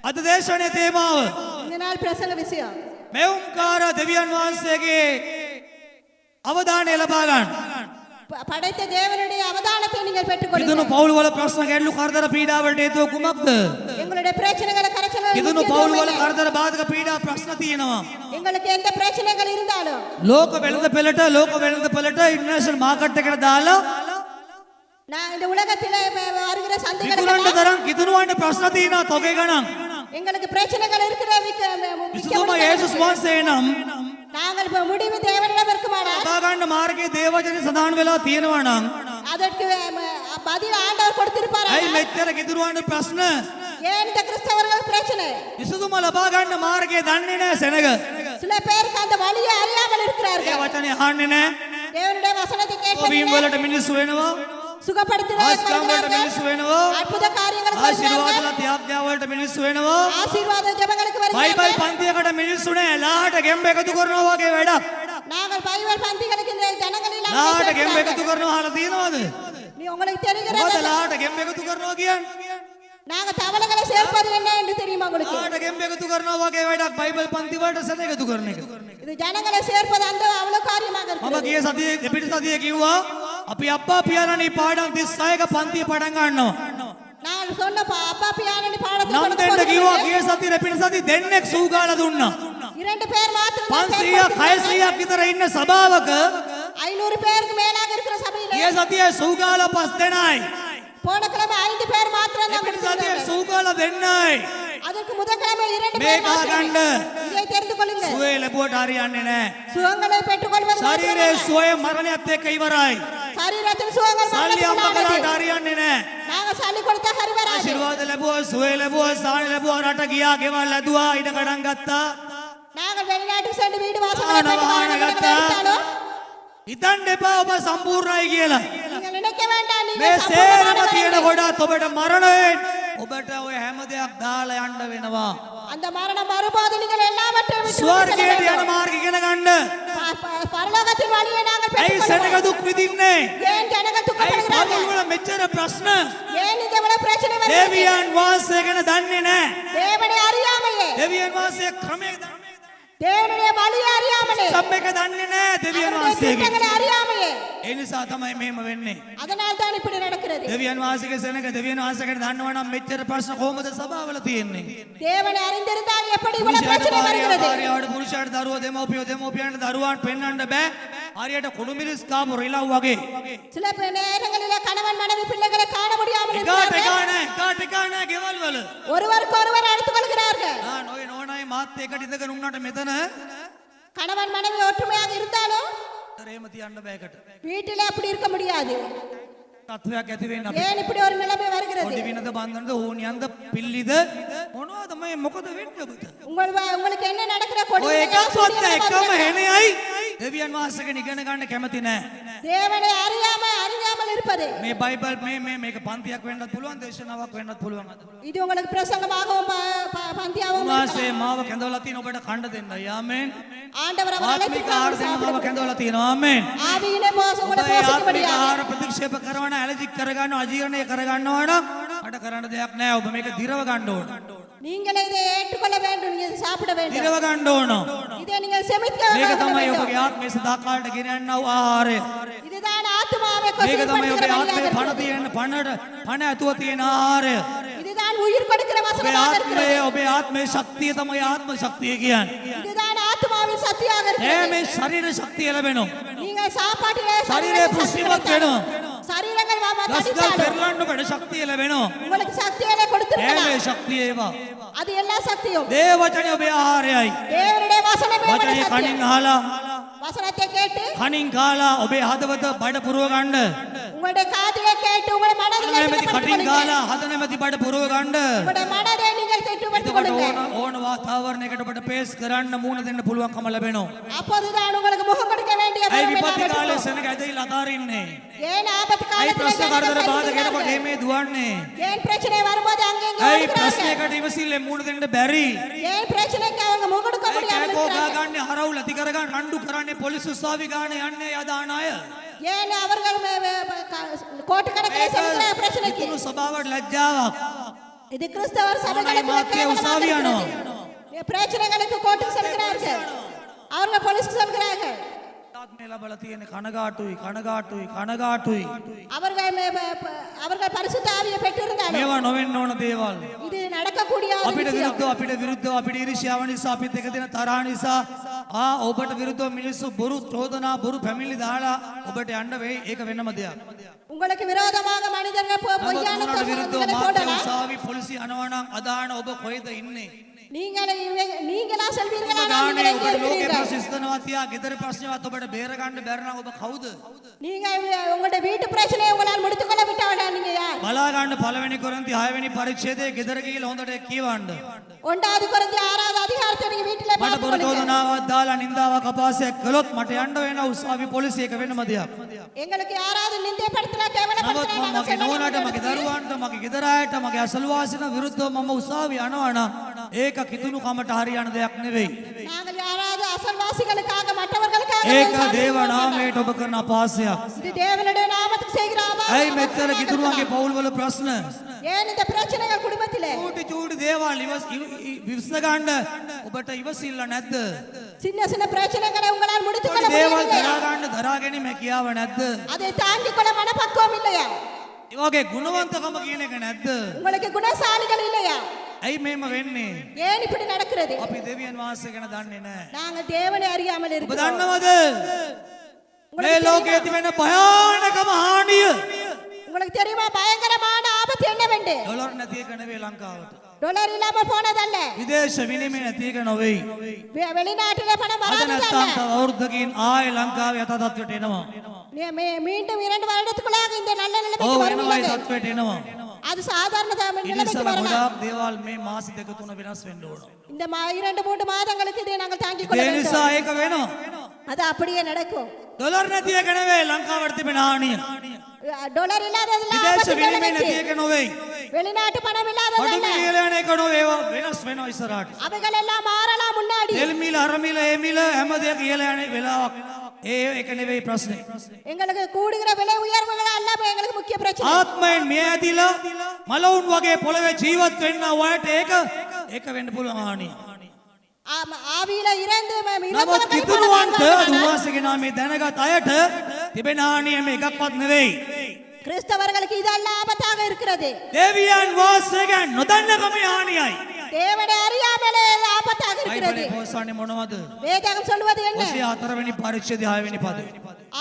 අද දේශනේ තේමාව இந்த நாள் பிரசங்க விஷயம் මෙවුම්කාර දෙවියන් වහන්සේගේ අවධානය ලබා ගන්න. படைத்த தேவனுடைய அவதானத்தை நீங்கள் பெற்றுக்கொள்ளுங்கள். කිදුණු පවුල් වල ප්‍රශ්න ගැටලු කරදර පීඩා වලට හේතුව කුමක්ද? எங்களுடைய பிரச்சனைகளை கரைச்சல் කිදුණු පවුල් වල කරදර බාධක පීඩා ප්‍රශ්න තියෙනවා. எங்களுக்கு எந்த பிரச்சனைகள் இருந்தாலும் ලෝක වෙළඳ පෙළට ඉන්ටර්නැෂනල් මාකට් එකට දාලා நான் இந்த உலகத்திலே வருகிற சந்தைகளுக்கு කිදුණන්ට තරම් කිදුණුවන්ට ප්‍රශ්න තියෙනවා තොගේ ගණන්. எங்களுக்கு பிரச்சனைகள் இருக்கிற විසුතුමා යේසුස් වහන්සේ නම් நாங்கள் முடிவு தேவனிடம் இருக்குமானால் ලබා ගන්න මාර්ගයේ දේවචනේ සඳහන් වෙලා තියෙනවා නම් அதற்கு பதில் ஆண்டவர் கொடுத்திருப்பார். ඇයි මෙච්චර කිදුණුවන්ට ප්‍රශ්න? ஏன் இந்த கிறிஸ்தவர்கள் பிரச்சனை? විසුතුමා ලබා ගන්න මාර්ගයේ දන්නේ නැහැ සෙනග. சில பேருக்கு அந்த வழியை அறியாமல் இருக்கிறார்கள். ඒ වචනේ අහන්නේ නැහැ. தேவனுடைய வசனத்தை වීම கேட்பதில்லை. වලට මිනිස්සු වෙනවා. சுகப்படுத்துகிறார்கள். වලට මිනිස්සු වෙනවා. அற்புத காரியங்கள் ආශිර්වාද செய்கிறார்கள். ත්‍යාග්ඥා වලට මිනිස්සු වෙනවා. ஆசீர்வாத ஜெபங்களுக்கு බයිබල් வருகிறார்கள். පන්තියකට මිනිස්සු නැහැ. ලාට ගෙම්බ එකතු කරනවා වගේ වැඩක්. நாங்கள் பைபிள் பந்திகளுக்கு இந்த ஜனங்கள் எல்லாம் ලාට ගෙම්බ சேர்க்கிறார்கள். එකතු කරනවා අහලා තියෙනවද? நீ உங்களுக்கு මොකද தெரிகிறது ලාට ගෙම්බ එකතු කරනවා කියන්නේ? நாங்க தவளைகளை சேர்ப்பது என்ன என்று தெரியுமா உங்களுக்கு? ලාට ගෙම්බ එකතු කරනවා වගේ වැඩක් බයිබල් පන්ති වලට සෙන එකතු කරන එක. இது ஜனங்களை சேர்ப்பது அந்த அவ்வளவு காரியமாக මම இருக்கிறது. ගිය සතියේ දෙපිට සතියේ කිව්වා අපි අප්පා පියාණනි පාඩම් 36ක පන්තිය පටන් ගන්නවා. நான் சொன்ன அப்பா பியானி பாடத்தை නම් கொடுக்க දෙන්න කිව්වා போகிறேன். ගිය සතියේ දෙපිට සතියේ දෙන්නෙක් සූගාලා දුන්නා. 2 பேர் மாத்திரம் 500ක් 600ක් විතර ඉන්න සභාවක 500 பேருக்கு மேலாக இருக்கிற சபையிலே ගිය සතියේ සූගාලා 5 දෙනයි. போன கிழமை 5 பேர் மாத்திரம் தான் දෙපිට සතියේ கொடுத்திருந்தார்கள். සූගාලා දෙන්නයි. அதற்கு முதல் கிழமை 2 මේ பேர் மாத்திரம். කාගන්න இதை தெரிந்து கொள்ளுங்கள். සුවේ ලැබුවට හරියන්නේ නැහැ. சுகங்களை பெற்றுக்கொள்வது ශරීරයේ மாத்திரமல்ல. සුවය මරණයත් එක්ක ඉවරයි. சரீரத்தில் சுகங்கள் සල්ලි අම්මා மரணத்தினானது. කලාට හරියන්නේ නැහැ. நாங்க சல்லி கொடுத்தா சரி வராது. ආශිර්වාද ලැබුවා සුවේ ලැබුවා සාහන ලැබුවා රට ගියා ගෙවල් ඇදුවා ඉඩ කඩන් ගත්තා. நாங்கள் வெளிநாட்டுக்கு சென்று வீடு வாசல் ආන වාහන ගත්තා. எடுத்தாலும் හිතන්න එපා ඔබ සම්පූර්ණයි කියලා. நீங்கள் நினைக்க வேண்டாம் මේ நீங்கள் සේරම சம்பூர்ணமானவர்கள் තියෙන என்று. කොටත් ඔබට මරණයෙන් ඔබට ඔය හැම දෙයක් දාලා යන්න වෙනවා. அந்த மரணம் வரும்போது நீங்கள் எல்லாவற்றையும் விட்டு விட்டு செல்ல ස්වර්ගයට යන வேண்டும். මාර්ග ඉගෙන ගන්න. பரலோகத்தின் வழியை நாங்கள் ඇයි සෙනග பெற்றுக்கொள்வோம். දුක් විඳින්නේ? ஏன் ஜனங்கள் ඇයි துக்கப்படுகிறார்கள்? පවුල් වල මෙච්චර ප්‍රශ්න? ஏன் இந்த இவ்வளவு பிரச்சனை வருகிறது? දෙවියන් වහන්සේ ගැන දන්නේ නැහැ. தேவனை அறியாமையே, දෙවියන් වහන්සේ ක්‍රමයක් දන්නේ නැහැ. தேவனுடைய வழியை அறியாமலே, සම් එක දන්නේ නැහැ දෙවියන් அவருடைய වහන්සේගේ. திட்டங்களை அறியாமையே. ඒ නිසා තමයි මෙහෙම වෙන්නේ. அதனால் தான் இப்படி நடக்கிறது. දෙවියන් වහන්සේගේ සෙනග දෙවියන් වහන්සේකට දන්නවා නම් මෙච්චර ප්‍රශ්න කොහොමද සභාවල තියෙන්නේ? தேவனை அறிந்திருந்தால் எப்படி இவ்வளவு පුරුෂයාට பிரச்சனை வருகிறது? භාර්යාවට පුරුෂයාට දරුවෝ දෙමව්පියන්ට දරුවන් පෙන්වන්න බෑ. හරියට කුණු මිරිස් කාපු රිලව් වගේ. சில நேரங்களிலே கணவன் மனைவி பிள்ளைகளை காண முடியாமல் එකාට இருக்கிறார்கள். එකා නැහැ ගෙවල් වල. ஒருவருக்கு ஒருவர் அடித்துக் கொள்கிறார்கள். ඔය නෝනායි මාත් එකට ඉඳගෙන උන්නට මෙතන கணவன் மனைவி ஒற்றுமையாக இருந்தாலும் රේම තියන්න බෑකට. வீட்டிலே அப்படி இருக்க முடியாது. තත්ත්වයක් ඇති වෙන්න අපි. ஏன் இப்படி ஒரு நிலைமை வருகிறது? පොඩි විනද බන්ධනද ඕනියන්ද පිල්ලිද මොනවද මේ මොකද වෙන්නේ ඔබට? உங்களுக்கு என்ன நடக்கிற கொடி ඔය நிலையா, එකක්වත් சூழ்நிலை එකම வருகிறது? හෙනෙයි දෙවියන් වහන්සේගෙන් ඉගෙන ගන්න කැමති නැහැ. தேவனை அறியாமல் இருப்பது. මේ බයිබල් මේක පන්තියක් වෙන්නත් පුළුවන් දේශනාවක් වෙන්නත් පුළුවන්. இது உங்களுக்கு பிரசங்கமாகவும் பந்தியாகவும் මාසේ මාව කැඳවලා තියෙන ඔබට කණ්ඩ දෙන්නයි. ආමෙන්. ஆண்டவர் அவர் ආත්මික ආහාර දෙන්න මාව அழைத்திருக்கிறார். කැඳවලා තියෙනවා. ආමෙන්. ஆவியிலே உங்களை ඔබ ඒ ආත්මික போஷிக்கும்படியாக. ආහාර ප්‍රතික්ෂේප කරන ඇලර්ජික් කරගන්නවා අජීර්ණය කරගන්නවා නම් මට කරන්න දෙයක් නැහැ. ඔබ මේක දිරව ගන්න ඕන. நீங்கள் இதை ஏற்றுக்கொள்ள வேண்டும். நீங்கள் இதை சாப்பிட வேண்டும். දිරව ගන්න ඕන. இதை நீங்கள் செமிக்க මේක තමයි வேண்டும். ඔබගේ ආත්මය සදා කාලට ගෙනයන්නව ආහාරය. இதுதான் ஆத்துமாவை මේක තමයි ඔබේ கொசுப்படுத்துகிற ආත්මය வழியாக පණ இருக்கிறது. තියෙන පණ ඇතුව තියෙන ආහාරය. இதுதான் உயிர் கொடுக்கிற ඔබේ வசனமாக இருக்கிறது. ඔබේ ආත්මයේ ශක්තිය තමයි ආත්ම ශක්තිය කියන්නේ. இதுதான் ஆத்துமாவின் சக்தியாக ඒ இருக்கிறது. මේ ශරීර ශක්තිය ලැබෙනවා. நீங்கள் சாப்பாட்டிலே ශරීරය පුෂ්ටිමත් වෙනවා. சரீரங்கள் ගස්ගල් தடித்தாலும் පෙරලන්න බඩ ශක්තිය ලැබෙනවා. உங்களுக்கு சக்திகளை ඒ கொடுத்திருக்கலாம். මේ ශක්තිය ඒවා. அது எல்லா சக்தியும் දේව වචනේ ඔබේ ආහාරයයි. தேவனுடைய வசனமே உங்களுடைய වචනේ சத்தியம். කණින් අහලා வசனத்தை கேட்டு කණින් කාලා ඔබේ හදවත බඩ පුරව ගන්න. உங்களுடைய காதிலே கேட்டு உங்களுடைய மனதிலே නැමැති திடப்படுத்திக் කටින් கொள்ளுங்கள். කාලා හද නැමැති බඩ පුරව ගන්න. உங்களுடைய மனதை நீங்கள் திட்டப்படுத்திக் එතකොට கொள்ளுங்கள். ඕන වාතාවරණයකට ඔබට පේස් කරන්න මූණ දෙන්න පුළුවන්කම ලැබෙනවා. அப்போதுதான் உங்களுக்கு முகம் கொடுக்க வேண்டிய ඇයි வரம் විපත්ති எல்லாம் කාලේ இருக்கும். සෙනග ඇදහිලා අතාරින්නේ? ஏன் ஆபத்து ඇයි காலத்தில் ප්‍රශ්න ஜனங்கள் කරදර බාධා கைவிடுகிறார்கள்? කෙනකොට මේ දුවන්නේ? ஏன் பிரச்சனை வரும்போது அங்கங்க ඇයි ஓடுகிறார்கள்? ප්‍රශ්නයකට ඉවසිල්ලේ මූණ දෙන්න බැරි? ஏன் பிரச்சனைக்கு அவங்க முகம் கொடுக்க ඇයි முடியாமல் කෑකෝ இருக்கிறார்கள்? ගාගන්නේ හරවුල ඇති කරගන්න රණ්ඩු කරන්නේ පොලිස් උස්සාවි ගාන යන්නේ යදාන අය. ஏன் அவர்கள் கோட்டு கணக்கில் செலுத்துகிற பிரச்சனைக்கு ඉතුරු සභාවට ලැජ්ජාවක්. இது கிறிஸ்தவர் சபைகளுக்கு மாத்திய கேவலமாக உசாவியானோ. இருக்கிறது. பிரச்சனைகளுக்கு கோர்ட்டுக்கு செல்கிறார்கள், அவர்கள் போலீஸ்க்கு செல்கிறார்கள். ආත්මය ලබලා තියෙන කනගාටුයි කනගාටුයි කනගාටුයි. அவர்கள் பரிசுத்த ஆவியை பெற்றிருந்தாலும் මේවා නොවෙන්න ඕන දේවල්. இது நடக்கக்கூடிய ஒரு අපිට விஷயம். විරුද්ධව අපිට ඊර්ෂ්‍යාව නිසා අපිත් එක දෙන තරහ නිසා ඔබට විරුද්ධව මිනිස්සු බොරු චෝදනා බොරු පැමිණිලි දාලා ඔබට යන්න වෙයි. ඒක වෙනම දෙයක්. உங்களுக்கு விரோதமாக மனிதர்கள் பொய்யான නමුත් උනාට විරුද්ධව தகவல்களை මාධ්‍ය போடலாம். උසාවි පොලිසිය අනවා නම් අදාන ඔබ කොහෙද ඉන්නේ? நீங்களா செல்வீர்களா? ගානේ நீங்கள் எங்கே ඔබට ලෝකේ இருக்கிறீர்கள்? ප්‍රශ්නවත් තියා ගෙදර ප්‍රශ්නවත් ඔබට බේර ගන්න බැරි නම් ඔබ කවුද? நீங்க உங்களுடைய வீட்டு பிரச்சனையை உங்களால் முடித்துக் கொள்ள விட்டவர்கள் நீங்க யார்? බලා ගන්න පළවෙනි කොරින්ති 6 වෙනි පරිච්ඡේදයේ ගෙදර ගිහලා හොඳට කියවන්න. 1வது கொரிந்தி 6வது அதிகாரத்தை நீங்க வீட்டிலே මට பார்த்து බොරු கொள்ளுங்க. චෝදනාවක් දාලා නින්දාවක් අපාසයක් කළොත් මට යන්න වෙන උසාවි පොලිසිය එක වෙනම දෙයක්. எங்களுக்கு யாராவது நிந்தைப்படுத்தினா නමුත් கேவலப்படுத்தினா මම මගේ නෝනාට මගේ දරුවන්ට මගේ ගෙදර අයට මගේ අසල්වාසීන විරුද්ධව මම උසාවි යනවා නම් ඒක කිතුණු කමට හරියන දෙයක් නෙවෙයි. நாங்கள் யாராவது அசல்வாசிகளுக்காக மற்றவர்களுக்காக ඒක දේව නාමයට ඔබ කරන අපහාසයක්. இது தேவனுடைய நாமத்துக்கு செய்கிற ඇයි அபாயம். මෙච්චර කිතුණුවන්ගේ පවුල්වල ප්‍රශ්න? ஏன் இந்த பிரச்சனைகள் குடும்பத்திலே චූටි චූටි දේවල් විශ්ස ගන්න ඔබට ඉවසිල්ල නැද්ද? சின்ன சின்ன பிரச்சனைகளை உங்களால் முடித்துக் கொள்ள දේවල් முடியவில்லையா? දරා ගන්න දරා ගැනීම හැකියාව නැද්ද? அதை தாங்கிக் கொள்ள மனப்பக்குவம் இல்லையா? ඒ වගේ ගුණවන්තකම කියන එක නැද්ද? உங்களுக்கு குணசாலிகள் இல்லையா? ඇයි මේම වෙන්නේ? ஏன் இப்படி நடக்கிறது? අපි දෙවියන් වහන්සේ ගැන දන්නේ නැහැ. நாங்கள் தேவனை அறியாமல் ඔබ இருக்கிறோம். දන්නවද? මේ ලෝකයේ තිබෙන භයානකම හානිය உங்களுக்கு தெரியுமா பயங்கரமான ஆபத்து என்னவென்று? ඩොලර් නැති එක නෙවෙයි ලංකාවට. டாலர் இல்லாமல் போனதல்ல, විදේශ විනිමය නැති එක නොවේයි. வெளிநாட்டிலே பணம் අද வராதல்ல. නැත්තම් තව අවුරුද්දකින් ආයේ ලංකාවේ යථා තත්ත්වයට එනවා. மீண்டும் 2 வருடத்துக்குள்ளாக இந்த நல்ல ඔව් நிலைமைக்கு வரும் එනවා ඒ இல்லையா? තත්ත්වයට එනවා. அது சாதாரண ඉතින් நிலைமைக்கு ඉස්සලා வரலாம். ගොඩාක් දේවල් මේ මාස දෙක තුන වෙනස් වෙන්න ඕන. இந்த 2-3 மாதங்களுக்கு இதை நாங்கள் தாங்கிக் கொள்ள ඒ வேண்டும். නිසා ඒක වෙනවා. அது அப்படியே நடக்கும். ඩොලර් නැති එක නෙවෙයි ලංකාවට තිබෙන හානිය. டாலர் இல்லாததெல்லாம் විදේශ ஆபத்து විනිමය නැති நிலைமைக்கு. එක නොවේයි. வெளிநாட்டு பணம் බඩු இல்லாததல்ல, මිල යන එක නොවේ. ඒවා වෙනස් වෙනවා ඉස්සරහට. அவைகள் எல்லாம் மாறலாம் முன்னாடி. තෙල් මිල අර මිල ඒ මිල හැම දෙයක් ඉහළ යන වෙලාවක්. ඒ එක නෙවෙයි ප්‍රශ්නේ. எங்களுக்கு கூடுகிற விலை உயர்வுகள் எல்லாமே எங்களுக்கு முக்கிய பிரச்சனை. ආත්මයෙන් මේ ඇදිලා මලවුන් වගේ පොළවේ ජීවත් වෙන්න ඔයාලට ඒක වෙන්න පුළුවන් හානිය. ஆவியில இறந்து නමුත් කිතුණුවන්ට දුවාසගේ නාමයේ දැනගත් අයට තිබෙන හානිය මේ එකක්වත් නෙවෙයි. கிறிஸ்தவர்களுக்கு இதெல்லாம் ஆபத்தாக இருக்கிறது. දෙවියන් වාසයෙන් නොදන්නකම හානියයි. தேவனை அறியாமலே ஆபத்தாக இருக்கிறது. බයිබලයේ පොසන්නේ මොනවද? வேதகம் சொல்வது என்ன? ඔසිය 4 වෙනි පරිච්ඡේදය 6 වෙනි පදය.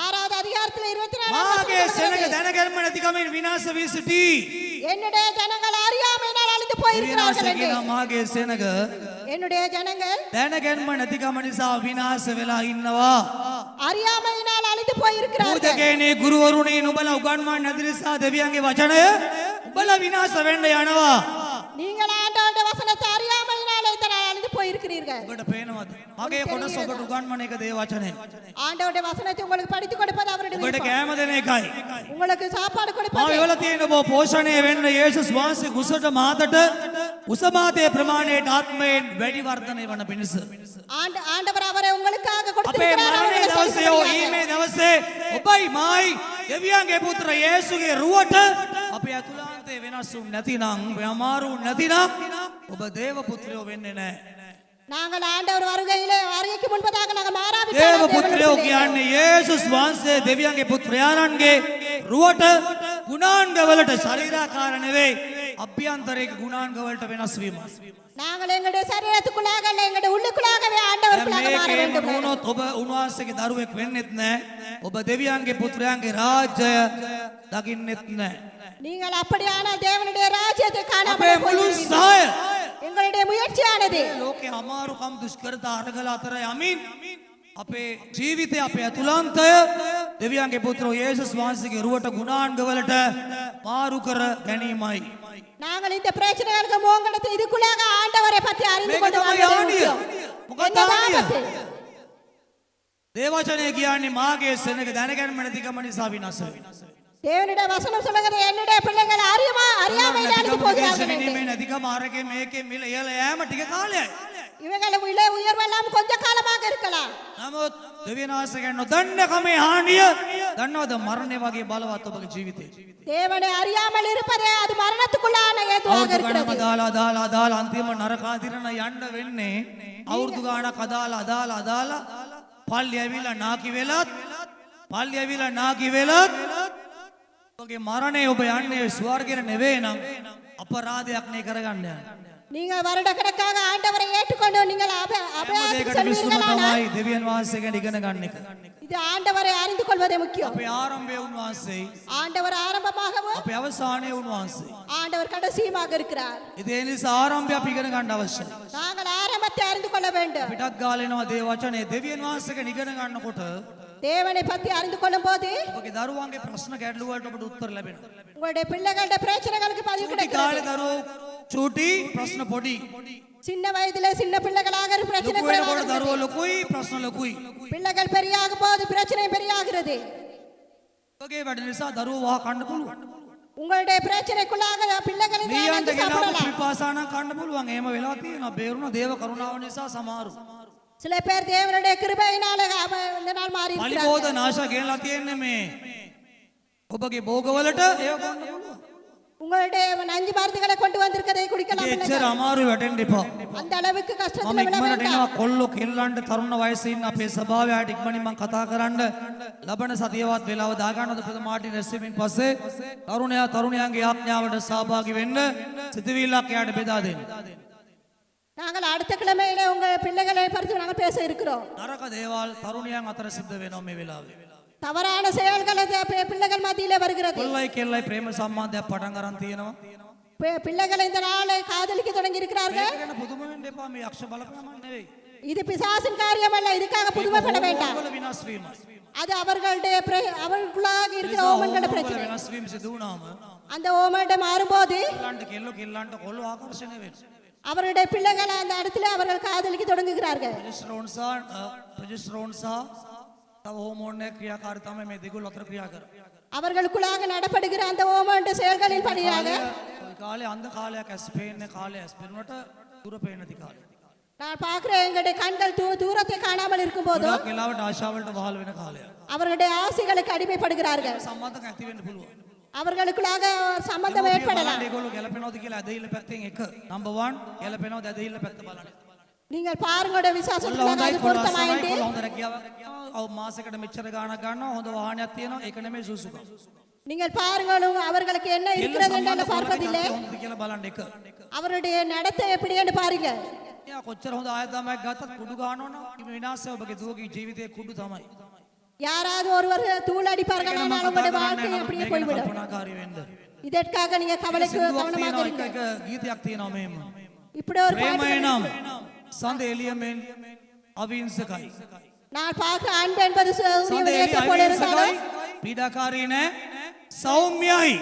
6வது அதிகாரத்தில் 24 මාගේ සෙනඟ දැනගැන්ම නැතිකමින් විනාශ වී සිටී. என்னுடைய ஜனங்கள் அறியாமையினால் அழிந்து போயிருக்கிறார்கள் විනාශ என்று. කියන මාගේ සෙනඟ என்னுடைய ஜனங்கள் දැනගැන්ම නැතිකම නිසා විනාශ වෙලා ඉන්නවා. அறியாமையினால் அழிந்து போயிருக்கிறார்கள். පූජකයනේ ගුරුවරුනි නුඹලා උගන්වන්නේ නැති නිසා දෙවියන්ගේ වචනය උඹලා විනාශ වෙන්න යනවා. நீங்கள் ஆண்டவருடைய வசனத்தை அறியாமையினால் இதனால் அழிந்து போயிருக்கிறீர்கள். ඔබට පේනවද? මගේ කොටස ඔබට උගන්වන එක දේ වචනය. ஆண்டவருடைய வசனத்தை உங்களுக்கு படித்து கொடுப்பது அவருடைய ඔබට விருப்பம். කෑම දෙන එකයි. உங்களுக்கு சாப்பாடு මම கொடுப்பது. ඉවල තියෙන ඔබ පෝෂණය වෙන්න යේසුස් වහන්සේ කුසට මාතට උසමාතේ ප්‍රමාණයට ආත්මයෙන් වැඩි වර්ධනය වන පිණිස. ஆண்டவர் அவரை உங்களுக்காக අපේ கொடுத்திருக்கிறார். මරණයේ அவருடைய දවසේ செயல்படியாக. මේ දවසේ ඔබයි මායි දෙවියන්ගේ පුත්‍ර යේසුගේ රුවට අපේ අතුලාන්තේ වෙනස් වුන් නැතිනම් අමාරු නැතිනම් ඔබ දේව පුත්‍රයෝ වෙන්නේ නැහැ. நாங்கள் ஆண்டவர் வருகைக்கு முன்பதாக நாங்கள் மாறாவி දේව පුත්‍රයෝ කියන්නේ යේසුස් වහන්සේ දෙවියන්ගේ පුත්‍රයාණන්ගේ රුවට ගුණාංගවලට ශරීරාකාර නෙවෙයි අභ්‍යන්තරයේ ගුණාංගවලට වෙනස් වීම. நாங்கள் எங்களுடைய சரீரத்துக்குள்ளாக அல்ல, எங்களுடைய உள்ளுக்குள்ளாகவே ஆண்டவருக்குள்ளாக மாற මේකේම வேண்டும். නුනොත් ඔබ උන්වහන්සේගේ දරුවෙක් වෙන්නෙත් නැහැ. ඔබ දෙවියන්ගේ පුත්‍රයන්ගේ රාජ්‍යය දකින්නෙත් නැහැ. நீங்கள் அப்படியானால் தேவனுடைய ராஜ்யத்தை අපේ காணாமல் මුළු போய்விடுவீர்கள். සාය எங்களுடைய முயற்சியானது ලෝකේ අමාරුකම් දුෂ්කරතා අරගල අතර යමින් අපේ ජීවිතය අපේ අතුලාන්තය දෙවියන්ගේ පුත්‍රෝ යේසුස් වහන්සේගේ රුවට ගුණාංගවලට මාරු කර ගැනීමයි. நாங்கள் இந்த பிரச்சனைகளுக்கு மோங்கடத்தை இதுக்குள்ளாக ஆண்டவரை பற்றி அறிந்து මේක கொண்டு තමයි வாழ்வதே ආණිය. முக்கியம். මොකක්ද என்ன ආණිය? ஆபத்து? දේවචනය කියන්නේ මාගේ සෙනඟ දැනගැන්ම නැතිකම නිසා විනාශ වෙනවා. தேவனுடைய வசனம் சொல்லுகிறது, என்னுடைய பிள்ளைகள் அறியாமையில் அழிந்து போகிறார்கள் என்று. නැතිකම අරගේ මේකේ මිල ඉහළ යෑම ටික කාලයයි. இவைகள் விலை உயர்வெல்லாம் கொஞ்ச காலமாக இருக்கலாம் නමුත් දෙවියන් වහන්සේ නොදන්න කමේ හානිය දන්නවද මරණය වගේ බලවත් ඔබගේ ජීවිතේ. தேவனை அறியாமல் இருப்பதே அது மரணத்துக்குள்ளான ஏதுவாக අවුරුදු இருக்கிறது ගණනක් අදාලා අන්තිම නරකාදිරණ යන්න වෙන්නේ අවුරුදු ගාණක් අදාලා පල්ලි ඇවිල්ලා නාකි වෙලත් ඔබගේ මරණය ඔබ යන්නේ ස්වර්ගයට නෙවෙයි නම් අපරාධයක් නේ කරගන්න යන්නේ. நீங்கள் வருடக்கணக்காக ஆண்டவரை ஏற்றுக்கொண்டு நீங்கள் அபயாசம் දෙකට විසුම செல்வீர்களானால் තමයි දෙවියන් වහන්සේගෙන් ඉගෙන ගන්න එක. இது ආண்டவரை அறிந்து கொள்வதே முக்கியம் අපේ ආරම්භය උන්වහන්සේ ஆண்டவர் ஆரம்பமாகவும் අපේ අවසානය උන්වහන්සේ. ஆண்டவர் கடைசியுமாக இருக்கிறார் ඉතින් ඒ නිසා ආරම්භය අපි ඉගෙන ගන්න අවශ්‍යයි. நாங்கள் ஆரம்பத்தை அறிந்து கொள்ள வேண்டும் පිටක් ගාලෙනවා දේ වචනේ දෙවියන් වහන්සේගෙන් ඉගෙන ගන්නකොට தேவனை பற்றி அறிந்து கொள்ளும் போது ඔබගේ දරුවන්ගේ ප්‍රශ්න ගැටළු වලට ඔබට උත්තර ලැබෙනවා. உங்களுடைய பிள்ளைகளுடைய பிரச்சனைகளுக்கு பதில் චූටි කාලේ கிடைக்கிறது දරුවෝ චූටි ප්‍රශ්න පොඩි. சின்ன வயதிலே சின்ன பிள்ளைகளாக ஒரு பிரச்சனை ලොකු குறைவாக වෙනකොට දරුවෝ இருக்கிறது. ලොකුයි ප්‍රශ්න ලොකුයි. பிள்ளைகள் பெரியாகும் போது பிரச்சனை பெரியாகிறது ඔබගේ වැඩ නිසා දරුවෝ වහ කන්න පුළුවන්. உங்களுடைய பிரச்சனைக்குள்ளாக பிள்ளைகளின் මීයන්ට ගෙනාව சாப்பிடலாம் පිපාසානම් කන්න පුළුවන්. එහෙම වෙලා තියෙනවා. බේරුණා දේව කරුණාව නිසා සමහරු. சில பேர் தேவனுடைய கிருபையினால இந்த நாள் மாறி இருக்கிறார்கள் පලිබෝධ නාශ ගෙනලා තියෙන්නේ මේ ඔබගේ භෝගවලට ඒව ගන්න පුළුවන්. உங்களுடைய நஞ்சு மருந்துகளை கொண்டு வந்திருக்கதை குடிக்கலாம் එච්චර பிள்ளைகள். අමාරු වැටෙන්න එපා. அந்த அளவுக்கு මම கஷ்டத்துல விழ ඉක්මනට வேண்டாம் එනවා කොල්ලෝ කෙල්ලන්ට තරුණ වයසේ ඉන්න අපේ සභාවයට ඉක්මනින් මම කතා කරන්න ලබන සතියවත් වෙලාව දාගන්නද ප්‍රථමාටි රැස්වීමෙන් පස්සේ තරුණයා තරුණියන්ගේ ආඥාවට සහභාගී වෙන්න සිතවිල්ලක් එයාට බෙදා දෙන්න. நாங்கள் அடுத்த கிழமையில உங்க பிள்ளைகளை பற்றி நாங்கள் பேச இருக்கிறோம் නරක දේවල් තරුණියන් අතර සිද්ධ වෙනවා මේ වෙලාවේ. தவறான செயல்கள் அது பிள்ளைகள் மத்தியில வருகிறது කොල්ලයි කෙල්ලයි ප්‍රේම සම්බන්ධයක් පටන් ගන්න තියෙනවා. பிள்ளைகள் இந்த நாளை காதலிக்க தொடங்கி இருக்கிறார்கள் ඒක ගැන පුදුම වෙන්න එපා. මේ යක්ෂ බලපෑමක් නෙවෙයි. இது பிசாசின் காரியம் அல்ல இதுக்காக புதுமைப்பட வேண்டாம் ඕගොල්ලෝ විනාශ වීම. அது அவர்களுடைய அவர்களுக்குள்ளாக இருக்கிற ஓமன்களோட பிரச்சனை වෙනස් වීම සිදු වුණාම அந்த ஓமன்ட மாறும்போது කෙල්ලන්ට කෙල්ලන්ට කොල්ලෝ ආකර්ෂණය වෙනවා. அவருடைய பிள்ளைகள் அந்த இடத்துல அவர்கள் காதலிக்க தொடங்குகிறார்கள் ප්‍රජෙස්ටරෝන් සහ තව හෝමෝන් එක ක්‍රියාකාරී තමයි මේ දෙගොල්ල අතර ක්‍රියා කරන්නේ. அவர்களுக்குள்ளாக நடப்படுகிற அந்த ஓமன்ட செயல்களின் படியாக ඔය කාලේ අන්ධ කාලයක් ස්පේන් කාලේ ස්පේන්වට දුර පේන්නේ නැති කාලේ. நான் பார்க்கிறேன் எங்களுடைய கண்கள் தூரத்தை காணாமல் இருக்கும் போதும் ගොඩක් වෙලාවට ආශාවලට වහල් වෙන කාලයක්. அவர்களுடைய ஆசைகளுக்கு அடிமைப்படுகிறார்கள் සම්බන්ධක ඇති වෙන්න පුළුවන්. அவர்களுக்குள்ளாக சம்பந்தம் ஏற்படலாம் ඒගොල්ලෝ ගැලපෙනවද කියලා ඇදහිල්ල පැත්තෙන් එක. නම්බර් 1 ගැලපෙනවද ඇදහිල්ල පැත්ත බලන්න. நீங்கள் பாருங்களோட விசுவாசத்துக்காக அது பொருத்தமாயிட்டு හොඳ රැකියාවක් මාසෙකට මෙච්චර ගාණක් ගන්නවා හොඳ වාහනයක් තියෙනවා ඒක නෙමෙයි සුසුකම්. நீங்கள் பாருங்களும் அவர்களுக்கு என்ன இருக்கிறது என்று பார்ப்பதில்லை හොඳද කියලා බලන්න එක. அவருடைய நடத்தை எப்படி என்று பாருங்க එයා කොච්චර හොඳ ආයතනයක් ගත්තත් කුඩු ගන්නවනම් විනාශය ඔබගේ දුවගේ ජීවිතයේ කුඩු තමයි. யாராவது ஒருவர் தூள் அடிப்பார்கள் ஆனால் உங்களுடைய வாழ்க்கை அப்படியே போய்விடும் කල්පනාකාරී වෙන්න. இதற்காக நீங்க கவலைக்கு கவனமாக இருங்க එක ගීතයක් තියෙනවා මෙහෙම. இப்படி ஒரு பாட்டு ප්‍රේමය නම් සඳ එළියමෙන් අවිහිංසකයි. நான் பார்க்க அன்பு என்பது සඳ சூரியன் එළිය ஏற்ற போல இருந்தாலும் අවිහිංසකයි පීඩාකාරී නෑ සෞම්‍යයි.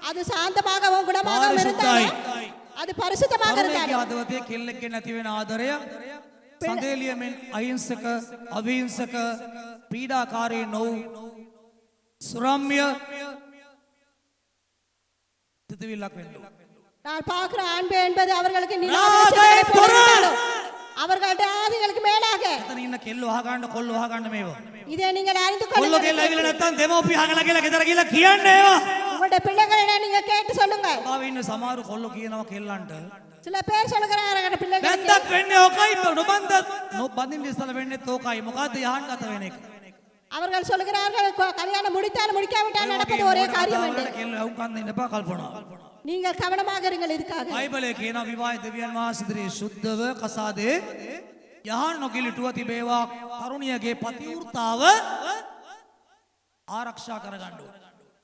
அது சாந்தமாகவும் குணமாகவும் இருந்தாலும் அது பரிசுத்தமாக තරුණයෙක්ගේ இருந்தாலும் හදවතේ කෙල්ලෙක්ගේ නැති වෙන ආදරය සඳ එළියමෙන් අහිංසක අවිහිංසක පීඩාකාරී නොවු සුරම්‍ය සිතවිල්ලක් වෙන්න ඕන. நான் பார்க்கிற அன்பு என்பது அவர்களுக்கு ராதை துறை. அவர்களுடைய ஆதிகளுக்கு மேலாக එතන ඉන්න කෙල්ලෝ අහගන්න කොල්ලෝ අහගන්න මේවා. இதை நீங்கள் அறிந்து කොල්ලෝ கொள்ளுங்கள் කෙල්ල ඇවිල්ලා නැත්තම් දෙමෝපිය අහගලා කියලා ගෙදර ගිහලා කියන්නේ ඒවා. உங்களுடைய பிள்ளைகளை நீங்க கேட்டு சொல்லுங்க ආව ඉන්න සමහර කොල්ලෝ කියනවා කෙල්ලන්ට சில பேர் சொல்லுகிறார்கள் பிள்ளைகளுக்கு බැන්දක් වෙන්නේ ඕකයි නොබන්ද නොබඳින්න ඉස්සලා වෙන්නේත් ඕකයි. මොකද්ද යහන් ගත වෙන එක. அவர்கள் சொல்லுகிறார்கள் கல்யாணம் முடித்தாலும் முடிக்காவிட்டால் நடப்பது ஒரே காரியம் என்று කෙල්ලෝ වුන් කන්න ඉන්න එපා කල්පනා. நீங்கள் கவனமாக இருங்கள் இதுக்காக බයිබලයේ කියනවා විවාහ දෙවියන් වහන්සේ ඉදිරියේ සුද්ධව කසාදේ යහන් නොකිලිටුව තිබේවා තරුණියගේ පතිවෘතාව ආරක්ෂා කරගන්න ඕන.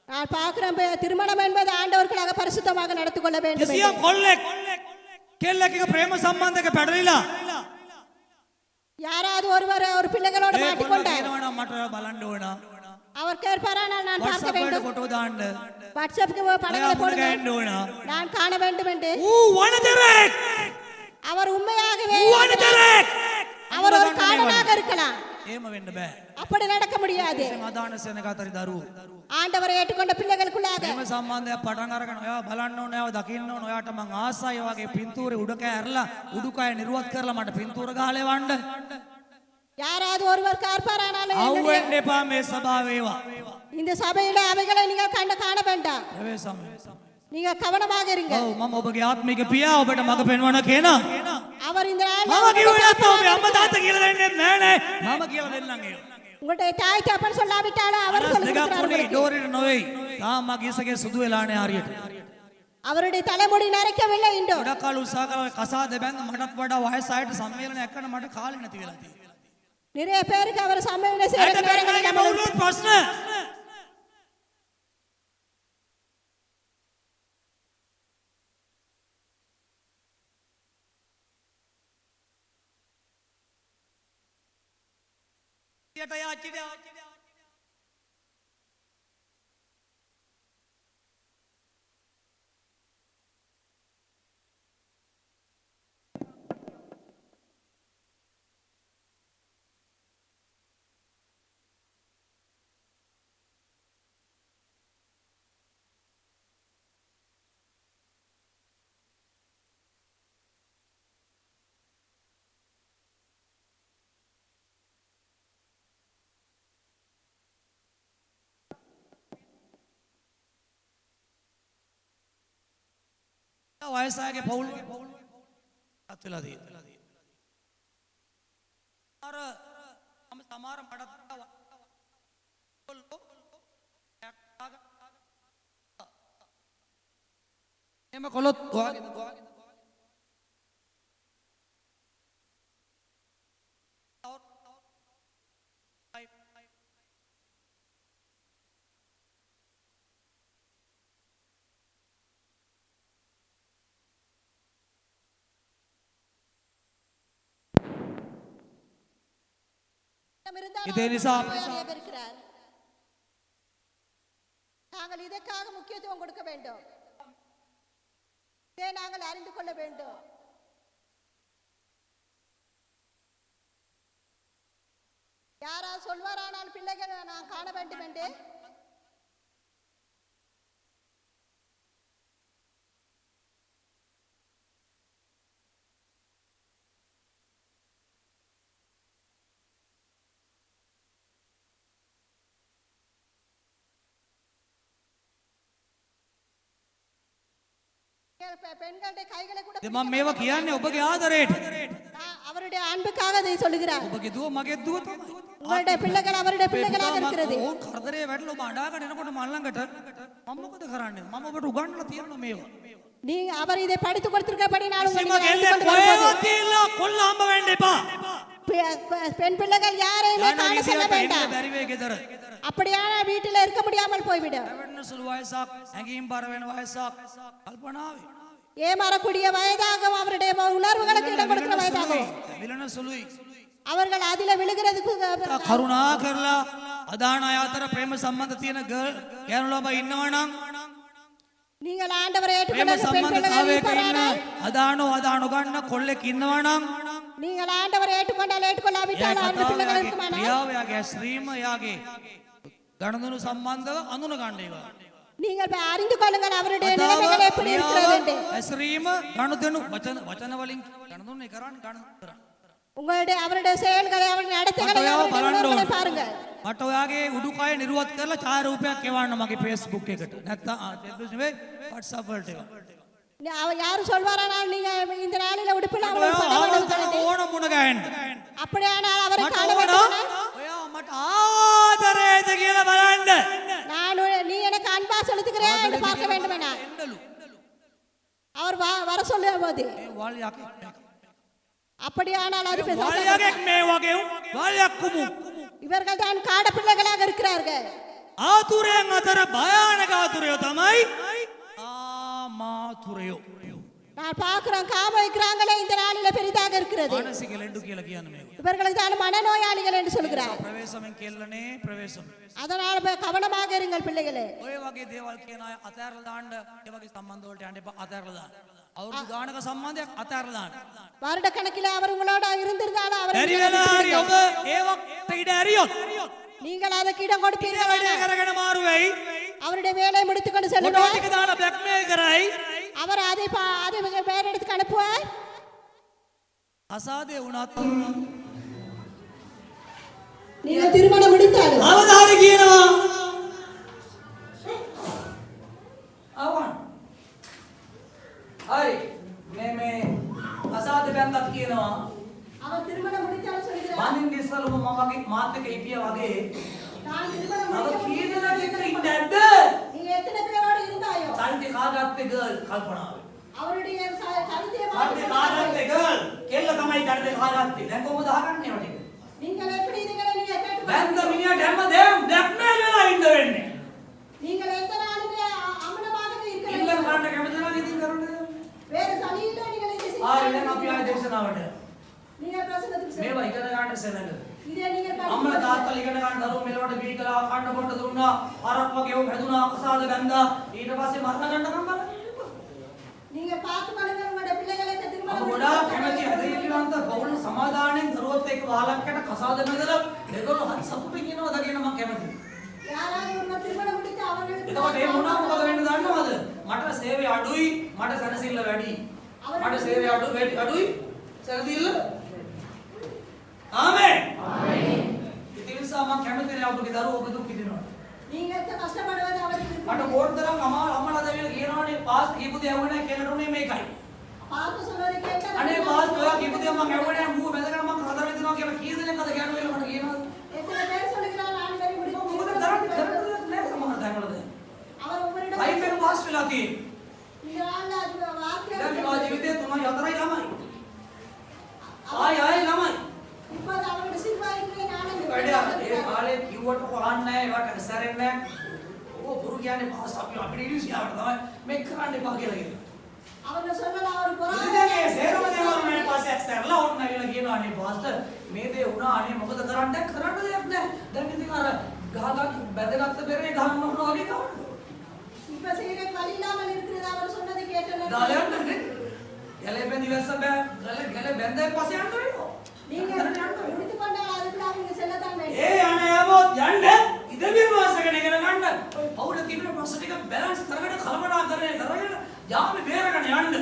நான் பார்க்கிறேன் திருமணம் என்பது ஆண்டவர்களாக பரிசுத்தமாக நடந்து கொள்ள வேண்டும் என்று. කිසියම් කොල්ලෙක් කෙල්ලෙක්ගේ ප්‍රේම සම්බන්ධයක පැටලිලා யாராவது ஒருவர் ஒரு பிள்ளைகளோடு ඒ කොල්ල மாட்டிக்கொண்டார் කියනවා නම් මට බලන්න ඕන. அவர் கேட்பாரானால் நான் பார்க்க WhatsApp එකට வேண்டும் ෆොටෝ දාන්න. வாட்ஸ்அப்புக்கு படங்களை ඔයා මුණ போடுங்க ගන්න ඕන. நான் காண வேண்டும் என்று ඌ වනදරෙක්. அவர் உண்மையாகவே ඌ වනදරෙක්. அவர் ஒரு காரணமாக இருக்கலாம் එහෙම වෙන්න බෑ. அப்படி நடக்க முடியாது සමාදාන සෙනගතරි දරුවෝ. ஆண்டவரை ஏற்றுக்கொண்ட பிள்ளைகளுக்குள்ளாக ප්‍රේම සම්බන්ධයක් පටන් අරගෙන ඔයා බලන්න ඕන ඔයාව දකින්න ඕන ඔයාට මං ආසයි වගේ පින්තූරේ උඩ කෑ ඇරලා උඩුකය නිරුවත් කරලා මට පින්තූර ගහලා එවන්න. யாராவது ஒருவர் பார்ப்பாரானாலும் என்னுடைய අවුවෙන්න එපා මේ සභාව වේවා. இந்த சபையில அவைகளை நீங்கள் காண வேண்டாம். ප්‍රවේශම්. நீங்க கவனமாக இருங்க. ඔව් මම ඔබගේ ආත්මික පියා ඔබට මඟ පෙන්වන කෙනා. அவர் இந்த මම நாளில் කිව්වේ නැත්නම් ඔබේ අම්මා තාත්තා කියලා දෙන්නේ නැහැ නේ. මම කියලා දෙන්නම් ඒක. உங்களுடைய தாய் தகப்பன் சொல்லாவிட்டாலும் அவர் අරස් දෙකක් சொல்லுகிறார் පොඩි உங்களுக்கு. ඩෝරේට නොවේයි. තාම මගේ ඉසගේ සුදු වෙලානේ හරියට. அவருடைய தலைமுடி நரைக்கவில்லை இன்றோ. ගොඩක් කාල උත්සාහ කළා කසාද බැංග මටත් වඩා වයස අයට සම්මේලනයක් කරන්න මට කාලේ නැති වෙලා තියෙනවා. நிறைய பேருக்கு அவர் சம்மேளனம் செய்ய ඇයට நேரங்களில் බැංගගේ நம்ம මවුලුත් ප්‍රශ්න. යට යාචිද වයසාගේ පවුල් අත් වෙලා තියෙනවා. අර මම සමහර මඩත් එම කොලොත් ඔයාගේ இதே நிசா இருக்கிறார். நாங்கள் இதற்காக முக்கியத்துவம் கொடுக்க வேண்டும். இதை நாங்கள் அறிந்து கொள்ள வேண்டும். யாராவது சொல்வாரானால் பிள்ளைகள் நான் காண வேண்டும் என்று பெண்களுடைய கைகளை கூட මම මේවා කියන්නේ ඔබගේ ආදරේට. அவருடைய அன்புக்காக இதை சொல்லுகிறார். ඔබගේ දුව මගේ දුව තමයි. உங்களுடைய பிள்ளைகள் அவருடைய பிள்ளைகளாக இருக்கிறது. ඕන් කරදරේ වැටලා ඔබ අඬාගෙන එනකොට මම ළඟට මම මොකද කරන්නේ? මම ඔබට උගන්වලා තියෙනවා මේවා. நீங்க அவர் இதை படித்து கொடுத்திருக்கபடி நான் කිසිම உங்களுக்கு කෙල්ලෙක් அறிந்து கொண்டு வரும்போது, කොහෙවත් තියලා කොල්ල හම්බ වෙන්න එපා. பெண் பிள்ளைகள் யாரையுமே காண செல்ல வேண்டாம். බැරි වේ ගෙදර. அப்படியான வீட்டில் இருக்க முடியாமல் போய்விடும். වැවෙන්න සුළු වයසක්, ඇඟීම් බර වෙන වයසක් කල්පනාවේ. ஏமாறக்கூடிய வயதாகவும் அவருடைய உணர்வுகளுக்கு இடம் கொடுக்கிற வயதாகவும் විලන සුළුයි. அவர்கள் அதில விழுகிறதுக்கு කරුණා කරලා අදාන අය අතර ප්‍රේම සම්බන්ධ තියෙන ගෑනු ළමයි ඉන්නවනම් நீங்கள் ஆண்டவரை ප්‍රේම ஏற்றுக்கொண்ட பெண் பிள்ளைகள் සම්බන්ධතාවයක ඉන්න இருப்பார்கள். අදානෝ ගන්න කොල්ලෙක් ඉන්නවනම් நீங்கள் ஆண்டவரை ஏற்றுக்கொண்டால் ஏற்றுக்கொள்ளாவிட்டால் ஆண்டு பிள்ளைகள் இருக்குமானால் ක්‍රියාව යාගේ ශ්‍රීම යාගේ ගණනුණු සම්බන්ධව අඳුන ගන්න ඒවා. நீங்கள் அறிந்து கொள்ளுங்கள் அவருடைய நிலைமைகள் எப்படி இருக்கிறது என்று. ඇසරීම ගණුදෙනු වචන වලින් ගණනුන්නේ කරන්නේ ගණන්. உங்களுடைய அவருடைய செயல்களை அவருடைய நடத்தைகளை මට ඔයාව அவருடைய බලන්න உணர்வுகளை ඕන. பாருங்கள். මට ඔයාගේ උඩුකය නිරුවත් කරලා ඡායාරූපයක් එවන්න මගේ Facebook එකට. නැත්නම් Facebook නෙවෙයි WhatsApp වලට එවන්න. அவர் யாரும் சொல்வாரானால் நீங்க இந்த நாளில உடுப்பில் මට அவரை ඔයාව படம் ආවල් எடுத்து කරලා ඕන මුණ ගහන්න. அப்படியானால் அவரை මට காண ඕන வேண்டும். ඔයා මට ආදරේද කියලා බලන්න. நான் நீ எனக்கு அன்பா செலுத்துகிறேன் என்று பார்க்க வேண்டும் என එන්නලු. அவர் வர சொல்லும் போது මේ වල්යකෙක් அப்படியானால் அது பேச වල්යකෙක් මේ වගේ වල්යක් කුමු. இவர்கள் தான் காட பிள்ளைகளாக இருக்கிறார்கள். ආතුරයන් අතර භයානක ආතුරයෝ තමයි ආමාතුරයෝ. நான் பார்க்கிறோம் காம விக்கிரகங்களே இந்த நாளில பெரிதாக இருக்கிறது. මානසික ලෙඩු කියලා කියන්නේ මේක. இவர்களுக்கு தான் மனநோயாளிகள் என்று சொல்கிறார். ප්‍රවේශමෙන් කෙල්ලනේ ප්‍රවේශම. அதனால் கவனமாக இருங்கள் பிள்ளைகளே. ඔය වගේ දේවල් කියන අය අතහැරලා දාන්න ඒ වගේ සම්බන්ධ වලට යන්න එපා අතහැරලා දාන්න. අවුරුදු ගානක සම්බන්ධයක් අතහැරලා දාන්න. வருட கணக்கில் அவர் உங்களோட இருந்திருந்தாலும் அவர் බැරි වෙලා හරි ඔබ ඒවට ඉඩ ඇරියොත් நீங்கள் அதற்கு இடம் ඉතින් கொடுப்பீர்கள். වැඩේ කරගෙන මාරු වෙයි. அவருடைய வேலையை முடித்துக் கொண்டு ෆොටෝ செல்லுவார். ටික දාලා බ්ලැක්මේල් කරයි. அவர் அதை வேற இடத்துக்கு அனுப்புவார். අසාදේ වුණත් நீங்கள் திருமணம் முடித்தாலும் කවදාද කියනවා ආවන් හරි මේ අසාද බැන්දක් කියනවා அவர் திருமணம் முடித்தாலும் சொல்கிறார் වඳින්න ඉස්සලම මම වගේ මාත් එක්ක හිටියා වගේ நான் திருமணம் තව முடிக்க කී දෙනෙක් එක්ක ඉන්නේ නැද්ද நீங்க எத்தனை பேரோட இருந்தாயோ සල්ටි කාගත්තේ ගර්ල් කල්පනාව அவருடைய கருத்தை සල්ටි කාගත්තේ ගර්ල් කෙල්ල තමයි කඩේ කාගත්තේ දැන් කොහොමද අහගන්නේ ඒවා ටික நீங்கள் எப்படி இதுகளை நீங்க கேட்டு බැන්ද මිනිහට හැමදේම බ්ලැක්මේල් වෙලා ඉන්න වෙන්නේ நீங்கள் எந்த நாளுமே அமனமாகவே இருக்க ඉල්ලන් வேண்டும் ගන්න කැමති නම් ඉතින් කරන්න வேறு சனியில நீங்கள் இதை செய்ய ආ ඉතින් අපි ආයෙ දේශනාවට நீங்கள் பிரசங்கத்துக்கு செல்லுங்கள். මේවා ඉගෙන ගන්න සෙනඟ இதை நீங்கள் අම්මලා படித்து තාත්තලා ඉගෙන ගන්න දරුවෝ මෙලවට බී කළා කන්න බොන්න දුන්නා අරක් වගේ උන් හැදුනා කසාද ගන්නවා ඊට පස්සේ මරණ ගන්නකම් බලන්න நீங்க பார்த்து பண்ணுங்க உங்களுடைய பிள்ளைகளை இந்த අප திருமணம் ගොඩාක් කැමති හැදෙලිවන්ත පවුල් සමාදානෙන් දරුවොත් එක්ක වහලක්කට කසාද බඳලා ඒගොල්ලෝ හරි සතුටින් ඉනවද කියන මම කැමතියි யாராவது ஒரு திருமணம் முடித்து அவர்களுக்கு එතකොට ඒ මොනවා මොකද වෙන්නේ දන්නවද මට සේවය අඩුයි මට සැනසෙල්ල වැඩි මට සේවය අඩුයි සැනසෙල්ල ආමෙන් ඉතින් නිසා මම කැමති නෑ ඔබගේ දරුවෝ ඔබ දුක් විඳිනවා நீங்க எத்த கஷ்டப்படுவது அவருக்கு මට කෝඩ් තරම් අම්මලා දෙවියන් කියනවානේ පාස් කීපු දේ ඇහුවේ නැහැ කියලා උනේ මේකයි பார்த்து சொல்வதை கேட்டால் අනේ පාස් ඔයා කීපු දේ මම ඇහුවේ නැහැ මූ බැඳගෙන මම කතා වෙනවා කියලා කී දෙනෙක් අද ගෑනු වෙලා මට කියනවාද எத்தனை பேர் சொல்லுகிறார் நான் வரை முடித்து මොකද තරම් කරන්නේ නැහැ සමහර තැන්වලද அவர் உங்களிடம் අයි වෙන පාස් වෙලා තියෙන්නේ நீங்கள் அது வார்த்தை දැන් විවාහ ජීවිතේ 3-4යි ළමයි ආයි ළමයි இப்போது அவருடைய சிறுவாயிலே ஞானம் වැඩ ඒ කාලේ කිව්වට කොහොන්නේ නැහැ ඒවට ඇසරෙන්නේ නැහැ ඕ පුරු කියන්නේ පාස් අපි අපිට ඉරිසියාවට තමයි මේ කරන්න එපා කියලා කියනවා அவர்கள் சொல்லலாம் அவர் ඉතින්ගේ සේරම දේවල් මේ පාස්සේ ඇක්සර්ලා ඕන්න කියලා කියනවා අනේ පාස්ටර් මේ දේ වුණා අනේ මොකද කරන්න දෙයක් නැහැ දැන් ඉතින් අර ගහගත් බැඳගත්ත බෙරේ ගහන්න ඕන වගේ ගහන්න இப்ப செய்யற வழி இல்லாமல் இருக்கிறது அவர் சொன்னதை கேட்டனர் දාලා යන්නේ ගලේ බැඳි වැස්ස ගලේ බැඳලා පස්සේ යන්න වෙනවා நீங்கள் முடித்து கொண்டால் அதுக்குள்ள நீங்க செல்லத்தான் வேண்டும் ඒ අනේ යමොත් යන්න ඉදවිම වාසගෙන ඉගෙන ගන්න ඔය පවුල තිබෙන ප්‍රශ්න ටික බැලන්ස් කරගෙන කලබනාකරණය කරගෙන යාමේ බේරගෙන යන්න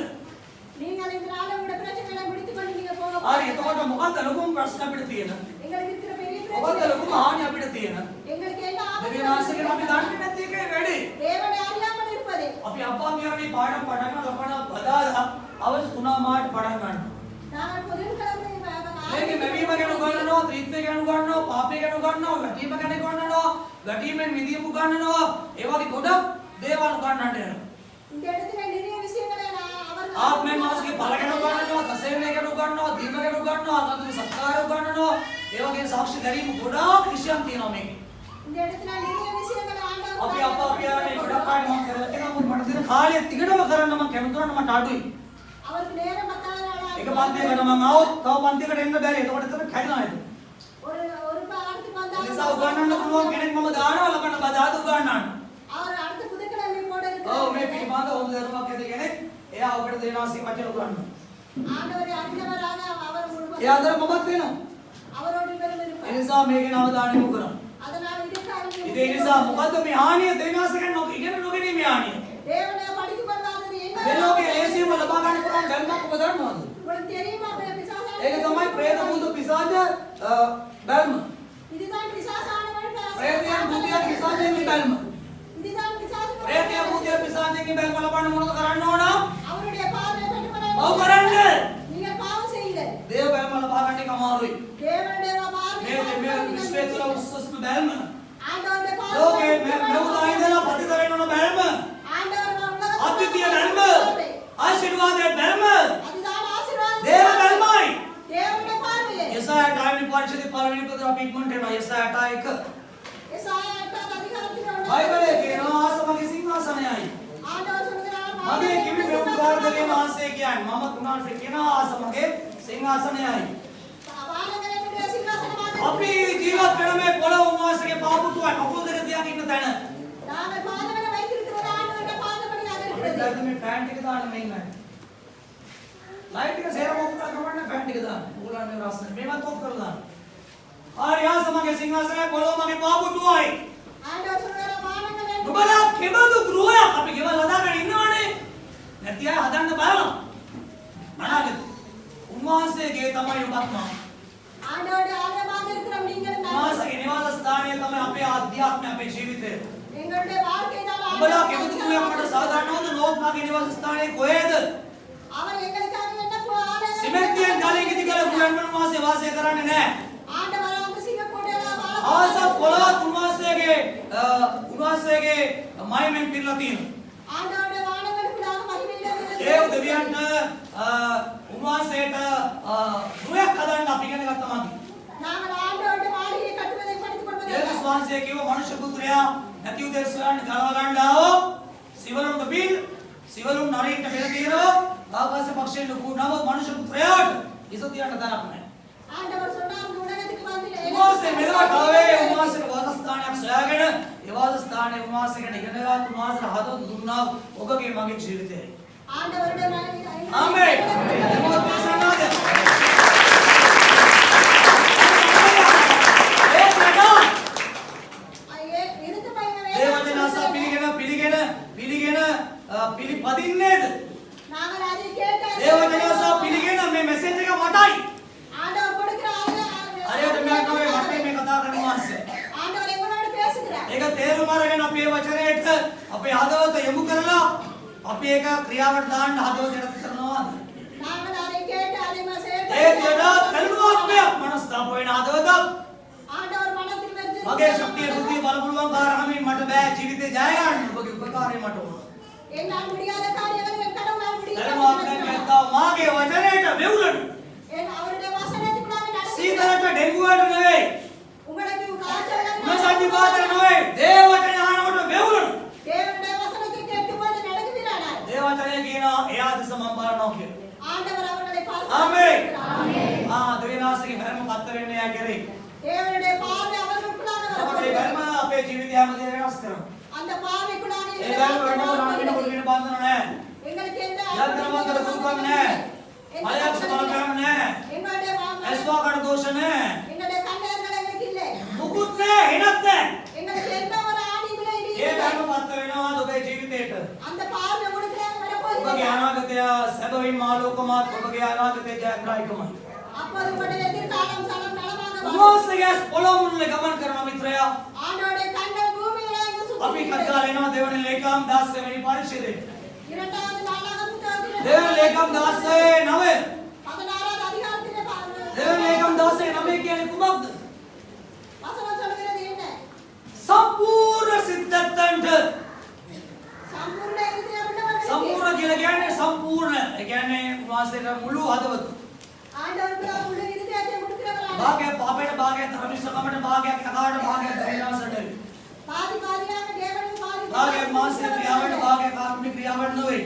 நீங்கள் இந்த நாளை உங்களுடைய பிரச்சனைகளை முடித்துக் கொண்டு நீங்க போக හරි එතකොට මොකක්ද ලොකුම ප්‍රශ්න අපිට තියෙන எங்களுக்கு இருக்கிற பெரிய මොකක්ද பிரச்சனை ලොකුම හානිය අපිට තියෙන எங்களுக்கு என்ன දෙවියන් වාසගෙන අපි දන්නේ නැති එකේ වැඩි தேவனை அறியாமல் இருப்பது අපි අප්පා මියරේ පාඩම් පටන් ලබන බදාලා අවුරුදු 3 මාට පටන් ගන්නවා நாங்கள் புதன்கிழமை මේකේ මෙවීම ගැන උගන්වනවා ත්‍රිත්වය ගැන උගන්වනවා පාපය ගැන උගන්වනවා වැටීම ගැන උගන්වනවා වැටීමෙන් මිදීම උගන්වනවා ඒ වගේ ගොඩක් දේවල් උගන්වන්න යනවා இந்த இடத்துல நிறைய விஷயங்களை அவர் ආත්මයෙන් මාසගේ ඵල ගැන උගන්වනවා තසේවනය ගැන උගන්වනවා දීම ගැන උගන්වනවා අතුරු සත්කාර උගන්වනවා ඒ වගේ සාක්ෂි දැරීම ගොඩාක් විෂයන් තියෙනවා මේකේ இந்த இடத்துல நிறைய விஷயங்களை ஆண்டவர் අපි අප්පා පියාණන් ගොඩක් කාලෙ මම කරලා තියෙනවා මට තියෙන කාලය දිගටම කරන්න මම කැමති වුණා මට අඩුයි அவருக்கு நேரம் பத்தாதனால එක පන්තියකට මම ආවොත් තව පන්තියකට එන්න බැරි ඒකට එතන කැඩෙනවා ඒක ஒரு ஒரு அடுத்து ඒ வந்தாலும் නිසා උගන්වන්න පුළුවන් කෙනෙක් මම දානවා ලබන බදාද උගන්වන්න அவர் அடுத்த புதன்கிழமை போட ඔව් இருக்கிறார் මේ පිළිබඳ හොඳ දැනුමක් ඇති කෙනෙක් එයා ඔබට දෙනවා සිපචන උගන්වන්න ஆண்டவரை அறிந்தவராக அவர் முழுவதும் එයා අතර මමත් වෙනවා அவரோடு பெரும் ඒ இருப்பார் නිසා මේකේ අවධානය යොමු කරන්න அதனால இதுக்காக ඉතින් ඒ නිසා මොකද්ද මේ හානිය දෙවිනාස ගන්න ඕක ඉගෙන නොගැනීමේ හානිය தேவனை படித்துக் கொள்ளாதது என்ன මේ ලෝකයේ ලේසියෙන්ම ලබා ගන්න පුළුවන් බැල්මක් ඔබ දන්නවද உங்களுக்கு தெரியுமா பிசாசான ඒක තමයි പ്രേත භූත පිසාච බැල්ම இதுதான் பிசாசானவன் ප්‍රේතයන් භූතයන් පිසාචයන්ගේ බැල්ම இதுதான் பிசாசு ප්‍රේතයන් භූතයන් පිසාචයන්ගේ බැල්ම ලබන්න මොනවද කරන්න ඕන அவருடைய பார்வை பெற்றுக்கொள்ள ඔව් කරන්න நீங்கள் பாவம் செய்யுங்கள் දේව බැල්ම ලබා ගන්න එක අමාරුයි தேவனுடைய பார்வை මේ විශ්වයේ තුල උස්සස්ම බැල්ම ஆண்டவருடைய ලෝකේ பார்வை මෙවුනා ඉඳලා පතිත වෙන්න ඕන බැල්ම ஆண்டவர் உலகத்தில் අද්විතීය බැල්ම ආශිර්වාදයේ බැල්ම அதுதான் ஆசீர்வாதம் දේව බැල්මයි தேவனுடைய பார்வையே යසායට ආයනි පරිච්ඡේදයේ පළවෙනි පොතේ අපි ඉක්මනට එනවා යසායට 1 எசாயா 8வது அதிகாரத்தில் உள்ள බයිබලයේ කියනවා ආසමගේ සිංහාසනයයි ஆண்டவர் சொல்கிறார் මගේ කිවි ප්‍රමුඛාර්ථකේ වාසය කියන්නේ මම තුනාන්සේ කියනවා ආසමගේ සිංහාසනයයි வானங்களுடைய சிங்காசனமாக අපි ජීවත් වෙන මේ පොළොව උන්වහන්සේගේ පාපුතුයි කකුල් දෙක තියාගෙන ඉන්න තැන நாங்கள் பாதங்களை வைத்திருக்கிறது ஆண்டவருடைய பாதபடியாக අපි இருக்கிறது දැන් මේ ෆෑන් ටික දාන්න මේ ඉන්නයි ලයිට් එක සේරම ඔෆ් කරලා ගමන්න ෆෑන් ටික දාන්න ඕගොල්ලන්ගේ රස්නේ මේවත් ඔෆ් කරලා දාන්න ආරි ආසමගේ සිංහාසනය පොළොව මගේ පාපුතුයි ஆண்டவர் சொல்கிறார் வானங்களை නුඹලා කෙබඳු ගෘහයක් අපි ගෙවල් හදාගෙන ඉන්නවනේ නැති අය හදන්න බලනවා මනාගද උන්වහන්සේගේ තමයි ඔබත් මම ஆண்டவருடைய ஆலயமாக இருக்கிற நீங்கள் උන්වහන්සේගේ උඹලා කෙබඳු ක්‍රියාවක් මට සාධාරණවද ලෝක මාගේ නිවාස ස්ථානයේ කොහෙද அவர் எங்களுக்காக என்ன ஆலயம் සිමෙන්තියෙන් ගලේ කිදි කළ ගුවන්වන වාසයේ වාසය කරන්නේ නැහැ ஆண்டவர் அந்த சிங்கப்பூடல ආස පොළොවත් උන්වහන්සේගේ මහිමෙන් පිරලා තියෙනවා ஆண்டவருடைய வானங்களுக்குள்ளாக மகிமையிலே දේව දෙවියන්ට උන්වහන්සේට රුවක් හදන්න අපි ඉගෙන ගත්තා මගේ நாங்கள் ஆண்டவருடைய மாளிகையை கட்டுவதை படித்துக் கொள்வதே යේසුස් වහන්සේ කිව්ව මනුෂ්‍ය පුත්‍රයා නැති උදෙස්වයන් ගලව ගන්න ආවෝ සිවලුන්ට බිල් සිවලුන් නරින්ට බෙර తీරෝ ආකාශ පක්ෂයන්ට කුණව මනුෂ්‍ය පුත්‍රයාට ඉසතියන්ට තරක් නැහැ ஆண்டவர் சொன்னார் இந்த உலகத்துக்கு வந்து උන්වහන්සේ මෙලොවට ආවේ උන්වහන්සේට වාසස්ථානයක් සොයාගෙන ඒ වාසස්ථානයේ උන්වහන්සේට ඉගෙනගත් උන්වහන්සේට හදවත දුන්නා ඔබගේ මගේ ජීවිතේ ஆண்டவருடைய மாளிகை ආමේන් මොකද ප්‍රසන්නද පිළිපදින්නේද நாங்கள் அதை கேட்டால் දේවදයාසා පිළිගෙන මේ මෙසේජ් එක මටයි ஆண்டவர் கொடுக்கிற හරියට මෙයා තමයි මට මේ කතා කරන වාස්සේ ஆண்டவர் எங்களோடு பேசுகிறார் ඒක තේරුම් අරගෙන අපි මේ වචනයට අපේ හදවත යොමු කරලා අපි ඒක ක්‍රියාවට දාන්න හදවත යොමු කරනවාද நாங்கள் அதை கேட்டு அதை ඒ දෙනා තල්වාත්මයක් මනස්තාප වෙන හදවත ஆண்டவர் மனதில் வந்து මගේ ශක්තිය බුද්ධිය බල පුළුවන් කාරණමින් මට බෑ ජීවිතේ ජය ගන්න ඔබගේ උපකාරය මට ඕන என்னால் முடியாத காரியங்களை என் கடவுளால் முடியும் ධර්මාත්මයෙන් නැත්තා මාගේ වචනයට වෙවුලන அவருடைய வசனத்துக்கு நாங்கள் நடந்து සීතලට ඩෙන්ගුවට නෙවෙයි உங்களுக்கு காய்ச்சல் උණසන්දි පාතර නෙවෙයි දේව වචන අහනකොට වෙවුලන தேவனுடைய வசனத்தை கேட்டுக்கொண்டு நடக்குகிறார்கள் දේව වචනය කියනවා එයා දිස මම බලනවා කියලා ஆண்டவர் அவர்களை பார்த்து ආමේන් දෙවියන්වහන්සේගේ ධර්ම පත්ත වෙන්නේ යා කෙරේ தேவனுடைய பார்வை அவர்களுக்குள்ளாக අපේ வரப்படுகிறது. ධර්ම අපේ ජීවිතය හැමදේම වෙනස් කරනවා அந்த பார்வைக்குள்ளாக ඒ ධර්ම වෙනම රාගින කුලින බන්ධන නැහැ எங்களுக்கு எந்த යන්ත්‍රමන්තර දුක්ඛම් නැහැ මලයක්ෂ බලපෑම නැහැ எங்களுடைய ඇස්වාකට දෝෂ නැහැ எங்களுடைய கண்ணீர்கள் எங்களுக்கு இல்லை මුකුත් නැහැ එනත් නැහැ எங்களுக்கு எந்த ஒரு ஆணிகளும் ඒ இல்லை ධර්ම පත්ත වෙනවා ඔබේ ජීවිතේට அந்த பார்வை கொடுக்கிறாங்க ඔබගේ வரப்போகுது අනාගතය සැබවින්ම ආලෝකමත් ඔබගේ අනාගතය ජයග්‍රාහීකමයි அப்போது உங்களுடைய எதிர்காலம் சலம் நலமாக வரும். උන්වහන්සේගේ පොළොව මුල්ලේ ගමන් කරන මිත්‍රයා ஆண்டவருடைய கண்கள் பூமியில எங்கும் අපි சுற்றியிருக்கிறது. කතාල එනවා දෙවන ලේකම් 16 වෙනි පරිච්ඡේදයේ இரண்டாவது நாளாக புத்தகத்தில் දෙවන ලේකම් 16 9 16வது அதிகாரத்திலே දෙවන ලේකම් 16 9 කියන්නේ කුමක්ද வசனம் சொல்கிறது என்ன සම්පූර්ණ සිද්ධාන්තන්ට சம்பூர்ண இருதயம் உள்ளவர்களுக்கு සම්පූර්ණ කියලා කියන්නේ සම්පූර්ණ ඒ කියන්නේ උන්වහන්සේට මුළු හදවත ஆண்டவருக்கு முழு இருதயத்தை கொடுக்கிறவராக භාගයක් පාපයට භාගයක් ධර්මිෂ්ඨකමට භාගයක් යකාට භාගයක් දයනාසට பாதி பாதியாக தேவனுக்கு பாதி භාගයක් මානසික ක්‍රියාවට භාගයක් ආත්මික ක්‍රියාවට නොවේ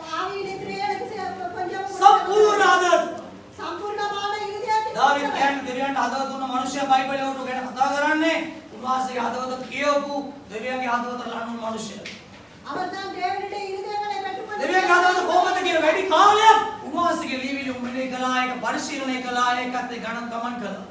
பாவியுடைய கிரியைகளுக்கு கொஞ்சம் සම්පූර්ණ හදවත சம்பூர்ணமான இருதயத்தை දාවිද් කියන්නේ දෙවියන්ට හදවත දුන්න මිනිසයා බයිබලයේ උට ගැන කතා කරන්නේ උන්වහන්සේගේ හදවත කියවපු දෙවියන්ගේ හදවත ලනුණු මිනිසයා அவர்தான் தேவனுடைய இருதயங்களை දෙවියන්ගේ හදවත කොහොමද කියන වැඩි කාලයක් උන්වහන්සේගේ ලිවිලි උඹනේ කළා ඒක පරිශීලනය කළා ඒකත් ඒ ගණන් ගමන් කළා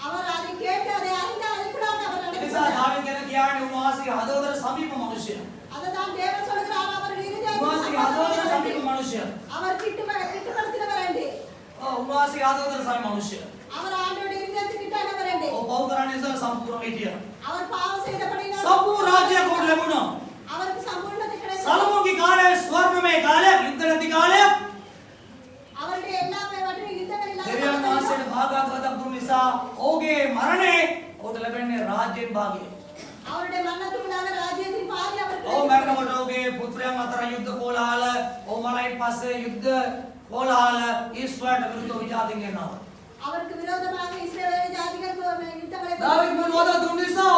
அவர் அதை கேட்டு அதை அறிந்து அதுக்குள்ளாக அவர் ඒ නිසා நடக்கிறார் දාවිද් කියන කියන්නේ උන්වහන්සේගේ හදවතට සමීප මිනිසයා அதுதான் தேவன் சொல்கிறார் அவர் උන්වහන්සේගේ හදවතට සමීප இருதயத்தை මිනිසයා அவர் கிட்டுப்படுத்தினவர் என்று උන්වහන්සේගේ හදවතට සමීප මිනිසයා அவர் ஆண்டோட இருதயத்துக்கு கிட்டானவர் என்று ඔව් පව් කරන්නේ ඉතල සම්පූර්ණ හිටියා அவர் பாவம் செய்தபடினால் සම්පූර්ණ රාජ්‍යයක් උඩ ලැබුණා அவருக்கு சம்பூர்ணத்தை கிடைத்தது සලමෝගේ කාලයේ ස්වර්ණමය කාලයක් යුද්ධ නැති කාලයක් அவருடைய எல்லாமே மற்றும் யுத்தங்கள் දෙවියන් இல்லாத වහන්සේට භාගාත්මක දුන්න නිසා ඔහුගේ මරණය ඔහුට ලැබෙන්නේ රාජ්‍යයෙන් භාගය. அவருடைய மரணத்துக்குள்ளாக ராஜ்யத்தின் பாதி அவருக்கு ඔහු මරණකොට ඔහුගේ පුත්‍රයන් අතර යුද්ධ කෝලාහල ඔහු මරණයින් පස්සේ යුද්ධ කෝලාහල ඊශ්වරට විරුද්ධව විජාතින් එනවා. அவருக்கு விரோதமாக இஸ்ரவேல் ஜாதிகள் யுத்தங்களை දාවිද් මුල්වද දුන්න නිසා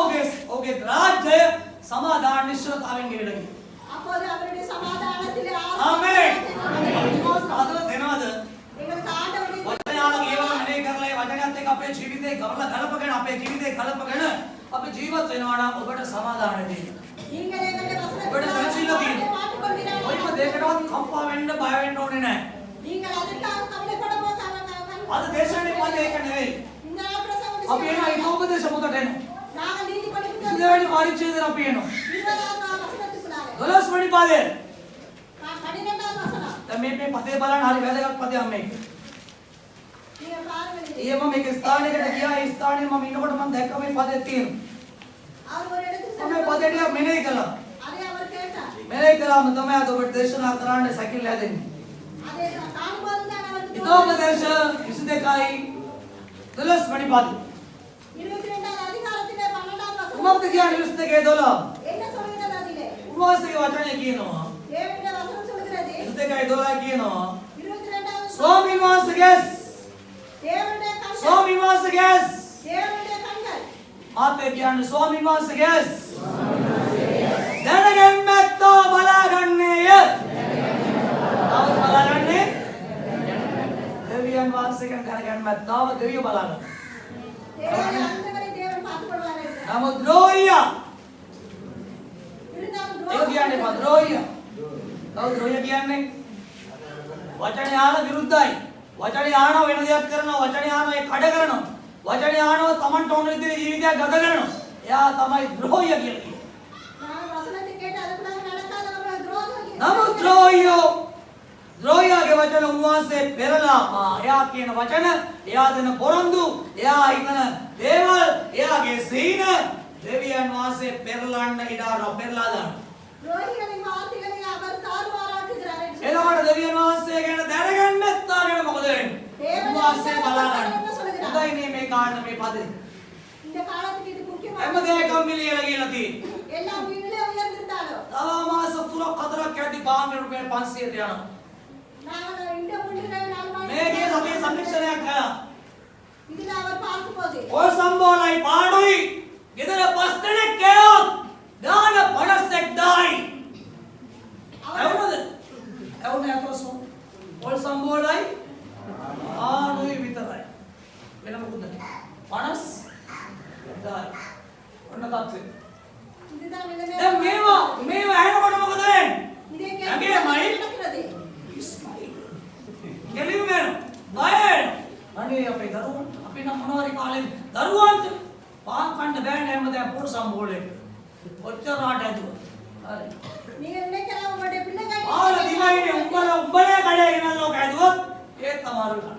ඔහුගේ රාජ්‍යය සමාදාන නිශ්චලතාවෙන් ගෙවිලා ගියා. அப்போது அவருடைய சமாதானத்திலே ආමේන්. විශ්වාස හදලා දෙනවද? எங்களுக்கு ஆண்டவருடைய වචනාලක ඒවා අනේ කරලා ඒ වචනයත් එක්ක අපේ ජීවිතේ ගලපගෙන අපේ ජීවිතේ ගලපගෙන අපි ජීවත් වෙනවා නම් ඔබට සමාදානය තියෙනවා. நீங்கள் எங்களுடைய ඔබට සැනසීම තියෙනවා. மாற்றிக் கொள்வீர்கள் කොයිම දෙයකටවත් කම්පා වෙන්න බය වෙන්න ඕනේ නැහැ. நீங்கள் அதற்காக கவலைப்பட අද දේශනේ පදේ ඒක නෙවෙයි. இந்த நாள் பிரசங்கம் අපි එනවා ඊතෝපදේශ පොතට එනවා. நாங்கள் நீதி படிப்பு 20 වෙනි පරිච්ඡේදයට අපි එනවා. 20வது வசனத்துக்குள்ளாக 12 වෙනි පදේ. 12வது வசனம் දැන් මේ පදේ බලන්න හරි වැදගත් පදයක් මේක. நீங்கள் பாருங்கள் ඊයම මේක ස්ථානයකට ගියා ඒ ස්ථානයේ මම ඉන්නකොට මම දැක්ක මේ පදේ තියෙනවා. அவர் ஒரு இடத்துக்கு මම මේ පදේ ටික මෙනෙහි කළා. அதை அவர் கேட்டு මෙලේ කළාම තමයි අද ඔබට දේශනා කරන්න සැකිල්ල හැදෙන්නේ. அதே காணும்போது தான் அவருக்கு හිතෝපදේශ 22යි 12 වෙනි පද. 22வது அதிகாரத்திலே 12வது வசனம் උමක්ද කියන්නේ 22 12. என்ன சொல்கிறது அதிலே? උන්වහන්සේගේ වචනය කියනවා. தேவனுடைய வசனம் சொல்கிறது 22යි 12 කියනවා. 22வது ස්වාමීන් වහන්සේගේ தேவனுடைய கண்கள் ස්වාමීන් වහන්සේගේ தேவனுடைய கண்கள் මාතේ කියන්නේ ස්වාමීන් වහන්සේගේ දැනගැම්මැත්තා බලාගන්නේය. තාම බලාගන්නේ දෙවියන් වහන්සේගෙන් දැනගැම්මැත්තාව දෙවියෝ බලාගන්න. தேவனுடைய அந்தவரை தேவன் பார்த்துக்கொள்வார் என்று. නමුත් ද්‍රෝහියා இருந்தாலும் ඒක කියන්නේ මොකද ද්‍රෝහියා? තව ද්‍රෝහියා කියන්නේ වචනේ ආන විරුද්ධයි. වචනේ ආනව වෙන දෙයක් කරනවා. වචනේ ආනව ඒ කඩ කරනවා. වචනේ ආනව Tamanට ඕන විදිහේ ජීවිතයක් ගත කරනවා. එයා තමයි ද්‍රෝහියා කියලා කියන්නේ. நான் வசனத்தை கேட்டு அதுக்குள்ள நடக்காதவர்கள் துரோகம் නමුත් ද්‍රෝහියාගේ වචන උන්වහන්සේ පෙරලා එයා කියන වචන, එයා දෙන පොරොන්දු, එයා හිතන දේවල්, එයාගේ සීන දෙවියන් වහන්සේ පෙරලන්න ඉඩාරව පෙරලා දානවා. துரோகிகளின் வார்த்தைகளை அவர் தாறுமாறாக்குகிறார் என்று. එතකොට දෙවියන් වහන්සේ ගැන දැනගන්නත්තාගෙන මොකද වෙන්නේ? උන්වහන්සේ බලා ගන්න. හොඳයි නේ මේ කාරණා මේ පදේ. இந்த காலத்துக்கு இது முக்கியமான හැම දෙයකම මිලියලා කියලා තියෙනවා. எல்லா வீட்டிலே உயர்ந்திருந்தாலும் තව මාස 3-4ක් යද්දි බාහිර රුපියල් 500ට යනවා. நாங்கள் இந்த முன்னிலை நாள் මේකේ සතිය සම්මික්ෂණයක් කළා. இதில் அவர் பார்க்கும்போது ඔය සම්බෝලයි පාඩුයි ගෙදර 5 දෙනෙක් කෑවොත් දාන 50ක් ඇවුනද? ඇවුනේ අතෝසෝ. ඔය සම්බෝලයි ආනුයි විතරයි. වෙන මොකුත් නැහැ. 50ක් ඔන්න තාත්තේ. இதுதான் நிலைமை. දැන් මේවා ඇහෙනකොට මොකද වෙන්නේ? இதே அங்கே கேள்வி மயில். நடக்கிறது. කෙලින් වෙනවා. බය වෙනවා. අනේ අපේ දරුවෝ අපි නම් මොනවාරි කාලේ දරුවන්ට පාන් කන්න බෑනේ හැමදාම පොඩ සම්බෝලේ. ඔච්චර රාට ඇදුවා. හරි. நீங்க நினைக்கலாம் உங்களுடைய பிள்ளைகள் ආල දිවයිනේ උඹලේ කඩේ ගෙනල්ලා ඇදුවොත් ඒත් අමාරුයි.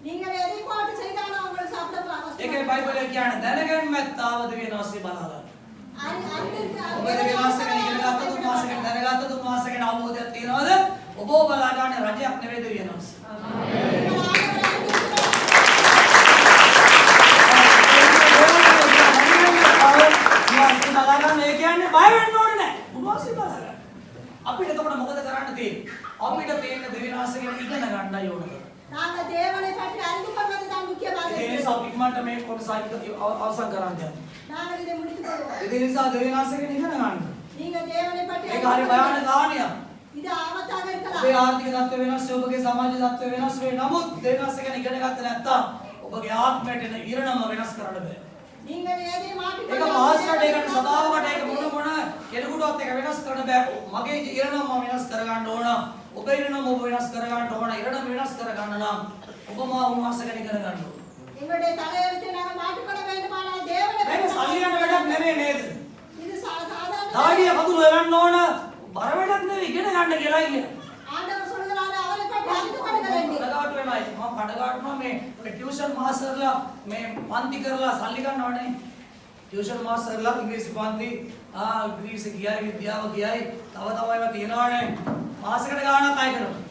நீங்கள் எதை போட்டு செய்தாலும் உங்களுக்கு சாப்பிட ඒකේ බයිබලයේ කියන්නේ දැනගැන්මැත්තාව දෙවියන් වහන්සේ බලා ගන්න. ඔබ දෙවියන් වහන්සේ ගැන ඉගෙන ගත්තද උන්වහන්සේ ගැන දැනගත්තද උන්වහන්සේ ගැන අවබෝධයක් තියනවද? ඔබ බලා ගන්න රජයක් නෙවෙයි දෙවියන් වහන්සේ. ඒ කියන්නේ බය වෙන්න ඕනේ නැහැ. උන්වහන්සේ බලා ගන්න. අපිට එතකොට මොකද කරන්න තියෙන්නේ? අපිට තියෙන දෙවියන් වහන්සේ ගැන ඉගෙන ගන්නයි ඕනේ. நாங்க தேவனை பற்றி அறிந்து கொள்வது தான் முக்கியமாக ඒ නිසා ඉක්මනට මේ කොටස අවසන් කරන්න යනවා. நாங்கள் இதை முடித்துக் கொள்வோம். ඒ නිසා දෙවියන් වහන්සේ ගැන ඉගෙන ගන්න. நீங்க தேவனை பற்றி ඒක හරි භයානක කාණියක්. இது ஆபத்தாக இருக்கலாம். ඔබේ ආර්ථික තත්ත්වය වෙනස් වේ, ඔබගේ සමාජ තත්ත්වය වෙනස් වේ. නමුත් දෙවියන් වහන්සේ ගැන ඉගෙන ගත්තේ නැත්නම් ඔබගේ ආත්මයට එන ඉරණම වෙනස් කරන්න බෑ. நீங்கள் எதை மாற்றிக் ඒක පාස්ටර්ට ඒකට සදාවට ඒක මොන කෙනෙකුටවත් ඒක වෙනස් කරන්න බෑ. මගේ ඉරණම මම වෙනස් කරගන්න ඕන. ඔබේ ඉරණම ඔබ වෙනස් කරගන්න ඕන. ඉරණම වෙනස් කරගන්න නම් ඔබම උන්වහන්සේ ගැන ඉගෙන ගන්න ඕන. எங்களுடைய தலையெழுத்தை நாங்கள் மாற்றிக்கொள்ள வேண்டுமானால் தேவனை මේක සල්ලි යන වැඩක් නෙමෙයි නේද? இது சாதாரண දාඩිය කඳුළු එලන්න ඕන. බර වැඩක් නෙවෙයි ඉගෙන ගන්න කියලා කියන්නේ. ஆண்டவர் சொல்கிறார் அவரை பற்றி அறிந்து கொள்ளுங்கள் என்று. කඩගාටු වෙනයි. මම කඩගාටුනවා මේ ටියුෂන් මාස්ටර්ලා මේ පන්ති කරලා සල්ලි ගන්නවනේ. ටියුෂන් මාස්ටර්ලා ඉංග්‍රීසි පන්ති ඉංග්‍රීසි ගියයි විද්‍යාව ගියයි තව ඒවා තියෙනවනේ. මාසෙකට ගාණක් අය කරනවා.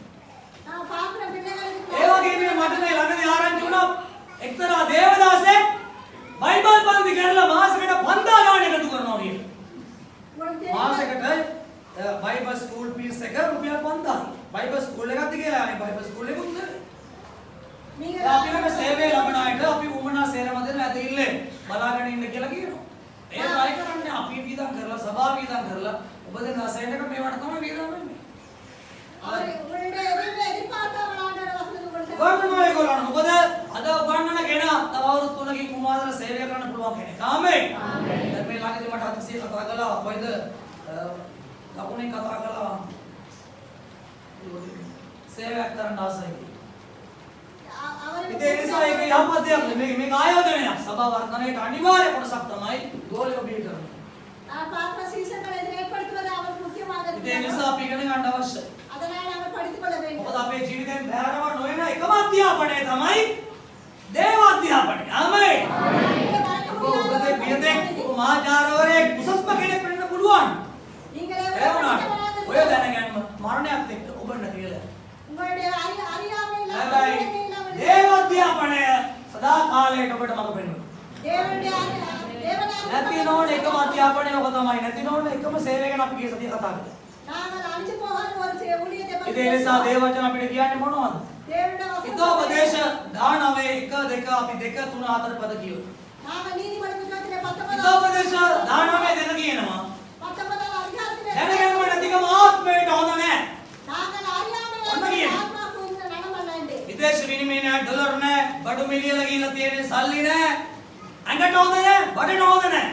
நான் பார்க்கிற பிள்ளைகளுக்கு ඒ වගේ මේ මට මේ ළඟදී ආරංචි වුණා එක්තරා දේවදාසෙක් බයිබල් පන්ති කරලා මාසෙකට 5000 ගාණ එකතු කරනවා කියලා. உங்களுக்கு මාසෙකට බයිබල් ස්කූල් ෆීස් එක රුපියල් 5000. බයිබල් ස්කූල් එකක්ද කියලා බයිබල් ස්කූල් එකකුත් නෙවෙයි. நீங்கள் අපි ළඟ සේවය ලබන අයට අපි උමනා සේරම දෙන්න ඇදහිල්ලේ බලාගෙන ඉන්න කියලා කියනවා. ඒක අය කරන්නේ අපි වීදම් කරලා සභාව වීදම් කරලා ඔබ දෙන අසයනක මේවට තමයි වීදම් වෙන්නේ. அவரை உங்களுடைய எதிர்பார்க்காமல் ஆண்டவர் வசனம் உங்களுக்கு ගන්නනවා ඒගොල්ලන්. මොකද අද උගන්නන කෙනා තව අවුරුදු 3කින් කුමාරර සේවය කරන්න පුළුවන් කෙනෙක්. ආමේන්. දැන් මේ ළඟදී මට අතිශය කතා කළා කොයිද ලකුණේ කතා කළා සේවයක් කරන්න ආසයි. அவரை ඉතින් ඒ නිසා ඒක යහපත් දෙයක් නෙමෙයි. මේක ආයෝජනයක්. සභා වර්ධනයේ අනිවාර්ය කොටසක් තමයි ගෝලියෝ බිහි කරන්නේ. நான் பார்க்கிற சீசன்களை ஏற்படுத்துவது அவருக்கு முக்கியமாக ඉතින් ඒ இருக்கிறது. නිසා අපි ඉගෙන ගන්න අවශ්‍යයි. அதனால் அவர் படித்துக் கொள்ள வேண்டும். මොකද අපේ ජීවිතෙන් බැහැරව නොවන එකම අධ්‍යාපනය තමයි දේව අධ්‍යාපනය. ආමේන්. ඔබේ පියතෙක් මාචාරවරයෙක් උසස්ම කෙනෙක් වෙන්න පුළුවන්. நீங்களே ඒ වුණාට ඔය දැනගන්න මරණයත් එක්ක ඔබ නැති වෙලා. உங்களுடைய அறியாமையில හැබැයි දේව අධ්‍යාපනය සදා කාලයට ඔබට මඟ පෙන්වනවා. தேவனுடைய නැති නොවන එකම අධ්‍යාපනය ඔබ තමයි. නැති නොවන එකම සේවය ගැන අපි ගිය සතිය කතා කළා. நாங்கள் அழிஞ்சு போகாத ஒரு ஊழியத்தை பற்றி ඒ නිසා දේව වචන අපිට කියන්නේ මොනවද? தேவனுடைய வசனம் හිතෝපදේශ 19 1 2 අපි 2 3 4 පද කියමු. நாங்கள் நீதிமொழி புத்தகத்திலே 19 හිතෝපදේශ 19 දෙක කියනවා. 19 அதிகாரத்திலே දැනගන්න නැතිකම ආත්මයට හොඳ නැහැ. நாங்கள் அறியாமையில ஒண்ணு இல்லையே. ஆத்மாவுக்கு இந்த நடமல்லண்டு විදේශ විනිමය නැහැ, ඩොලර් නැහැ, බඩු මිලියන ගිහිල්ලා තියෙන සල්ලි නැහැ. අඟට හොඳ නැහැ, බඩට හොඳ නැහැ.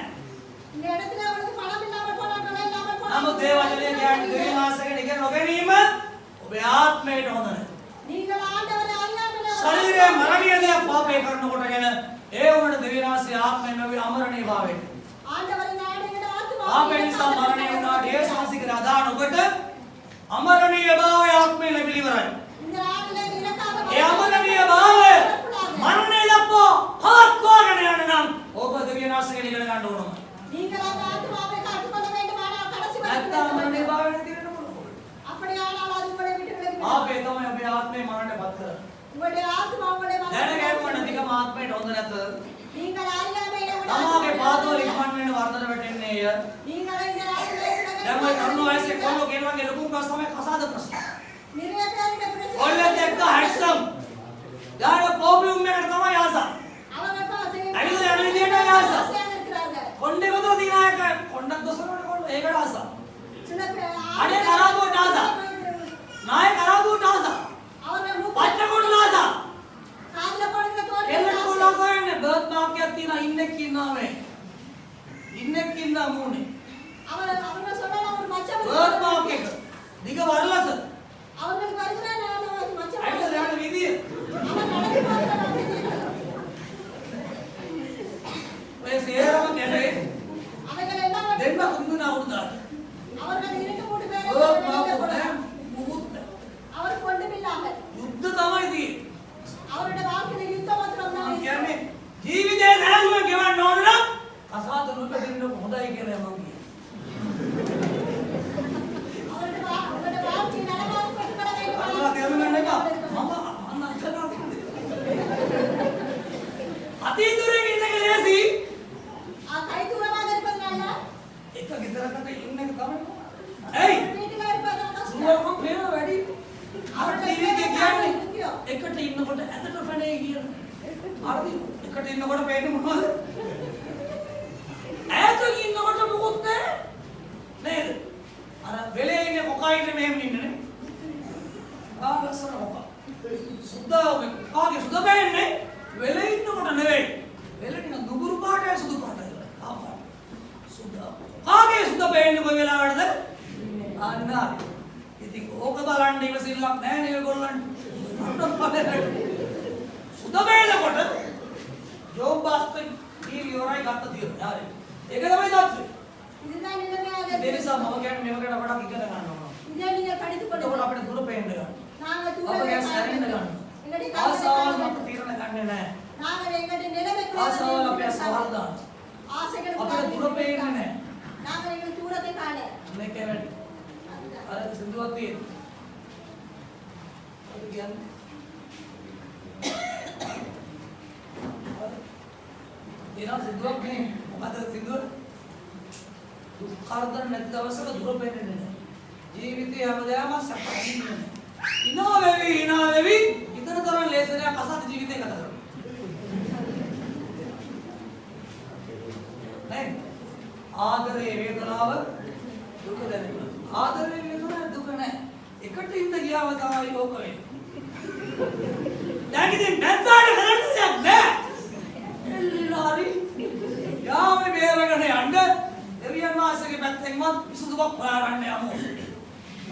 இந்த இடத்துல உங்களுக்கு பணம் இல்லாமல் போனால் தொழில் இல்லாமல் போனால் නමුත් ඒ වචනේ කියන්නේ දෙවියන් වහන්සේගෙන් ඉගෙන නොගැනීම ඔබේ ආත්මයට හොඳ නැහැ. நீங்கள் ஆண்டவரை அறியாமல் ශරීරයේ මරණීය දෙයක් පාපේ කරනකොටගෙන ඒ වුණට දෙවියන් වහන්සේ ආත්මයෙන් නොවි අමරණීය භාවයට. ஆண்டவரை நாடுகிற ஆத்மா පාපේ නිසා මරණය වුණාට ඒ ශාසිකර අදාන ඔබට අමරණීය භාවය ආත්මයෙන් ලැබිලි ඉවරයි. இந்த நாட்டிலே இலக்காக ඒ අමරණීය භාවය මරණය දක්වා පවත්වාගෙන යන්න නම් ඔබ දෙවියන් වහන්සේගෙන් ඉගෙන ගන්න ඕනම. நீங்கள் அந்த ஆத்மாவை காத்துக்கொள்ள வேண்டுமானால் கடைசி නැත්නම් வரை මරණීය භාවය නැති වෙන්න මොනවද? அப்படியானால் அது உங்களை விட்டு விலகி පාපේ තමයි ඔබේ ආත්මේ මරණයටපත් කරන්නේ. உங்களுடைய ஆத்மா உங்களை දැනගන්න නැතිකම ආත්මයට හොඳ නැත. நீங்கள் அறியாமையில තමාගේ පාදවල ඉක්මන් වෙන්න වර්ධන වැටෙන්නේය. நீங்கள் இந்த நாட்டிலே දැන් ඔය තරුණ වයසේ කොල්ලෝ කෙල්ලන්ගේ ලොකුම ප්‍රශ්න තමයි කසාද ප්‍රශ්න. நிறைய பேருக்கு பிரச்சனை කොල්ලෙක් එක්ක හැන්සම්. යාර පොබියුම් එකට තමයි ආසා. அவங்க பாசයෙන් ඇවිල්ලා යන විදියට ආසා. இருக்கிறார்கள் කොණ්ඩේ ගොතෝ දිනායක කොණ්ඩක් දොසනකොට කොල්ලෝ ඒකට ආසා. சில பேர் අනේ කරාබුවට ආසා. නාය කරාබුවට ආසා. அவங்க පච්ච කොල්ලෝ ආසා. காதுல போடுற தோடு කෙල්ලට කොල්ලෝ ආසා වෙන්නේ බර්ත් මාක් එකක් තියෙනවා ඉන්නෙක් ඉන්නවා මේ. ඉන්නෙක් ඉන්නා මූනේ. அவங்க சொன்னாங்க ஒரு மச்சம் බර්ත් මාක් එක. දිග වරලස. அவங்களுக்கு வருகிற நான் மச்சம் ඇවිල්ලා යන විදිය. அவன் நடந்து போறான் ඔය සේරම කැඩේ அவர்கள் என்ன දෙන්න තුන්වෙනි අවුරුද්දට. அவர்கள் இரண்டு மூணு பேர் බර්ත් මාක් එක මුකුත් නැහැ. அவர் கொண்டுமில்லாமல் යුද්ධ තමයි තියෙන්නේ. அவருடைய வாழ்க்கையில யுத்தம் மாத்திரம் මම தான் කියන්නේ ජීවිතේ සෑහලුවෙන් ගෙවන්න ඕන නම් කසාද නුඹ දෙන්න හොඳයි කියලා මම කියනවා. அவருடைய வாழ்க்கை நலமாக பெற்றுக்கொள்ள අදලා තේරුම් ගන්න එක මම අන්නා අතීතුරේ ඉන්න එක ලේසි. கை தூரமாக இருப்பதனால එක ගෙදරකට ඉන්න එක තමයි. ඇයි? வீட்டில இருப்பதனால සුවරකම් පේන වැඩි. අර ටීවී එකේ කියන්නේ முக்கியம் එකට ඉන්නකොට ඇදට පැනේ කියන. අරදී එකට ඉන්නකොට පේන්නේ මොනවද? ඈත ඉන්නකොට මොකුත් නැහැ. නේද? අර වෙලේ ඉන්නේ මොකා ඉන්නේ මෙහෙම ඉන්නේ නේ. ආලසන මොකා. සුද්ධ කාගේ සුද්ධ බෑන්නේ වෙලේ ඉන්නකොට නෙවෙයි. වෙලේ නිකන් දුබුරු පාටයි සුදු පාටයි. ආපා. සුද්ධ. කාගේ සුද්ධ බෑන්නේ කොයි වෙලාවටද? අන්නා. ඉතින් ඕක බලන්න ඉවසිල්ලක් නැහැ නේ ඔයගොල්ලන්ට. සුද්ධ බෑනකොට ජෝබ් බාස්ට් කීරි යෝරයි ගත්ත තියෙනවා. යාරේ. ඒක තමයි තාත්තේ. இதுதான் நிலைமையாக ඒ නිසා මම කියන්නේ මේව ගැන වඩා ඉගෙන ගන්න ඕන. இதை நீங்கள் படித்துக் එතකොට கொள்ளுங்கள் අපිට දුර පේන්න ගන්න. நாங்கள் අපගේ தூரவே සැරින්න ගන්න. எங்களுடைய ආසාවල් கல்வியை මත තීරණ ගන්නෙ නැහැ. நாங்கள் எங்களுடைய நிலைமைக்கு ආසාවල් අපේ සවල් දාන්න. ஆசைகளுக்கு අපිට දුර පේන්නේ නැහැ. நாங்கள் எங்கள் தூரத்தை காண මේක වැඩි. අර සින්දුවක් තියෙනවා. ඒක කියන්නේ ඒනා සින්දුවක් නේ. මොකද සින්දුව? දුක් කරදර නැති දවසක දුර පේන්නේ නැහැ. ජීවිතේ හැමදාම සැපින් ඉන්නේ. ඉනවා වෙවි ඉතන තරම් ලේසියක් අසත් ජීවිතේ ගත කරනවා. නේ? ආදරේ වේදනාව දුක දැනෙනවා. ආදරේ වේදනාව දුක නැහැ. එකට ඉන්න ගියාම තමයි ඕක වෙන්නේ. දැන් ඉතින් නැත්නම් කරන්න දෙයක් නැහැ. එල්ලිලාරි යාමේ බේරගෙන යන්න දෙවියන් වහන්සේගේ පැත්තෙන්වත් විසඳුමක් හොයාගන්න යමු.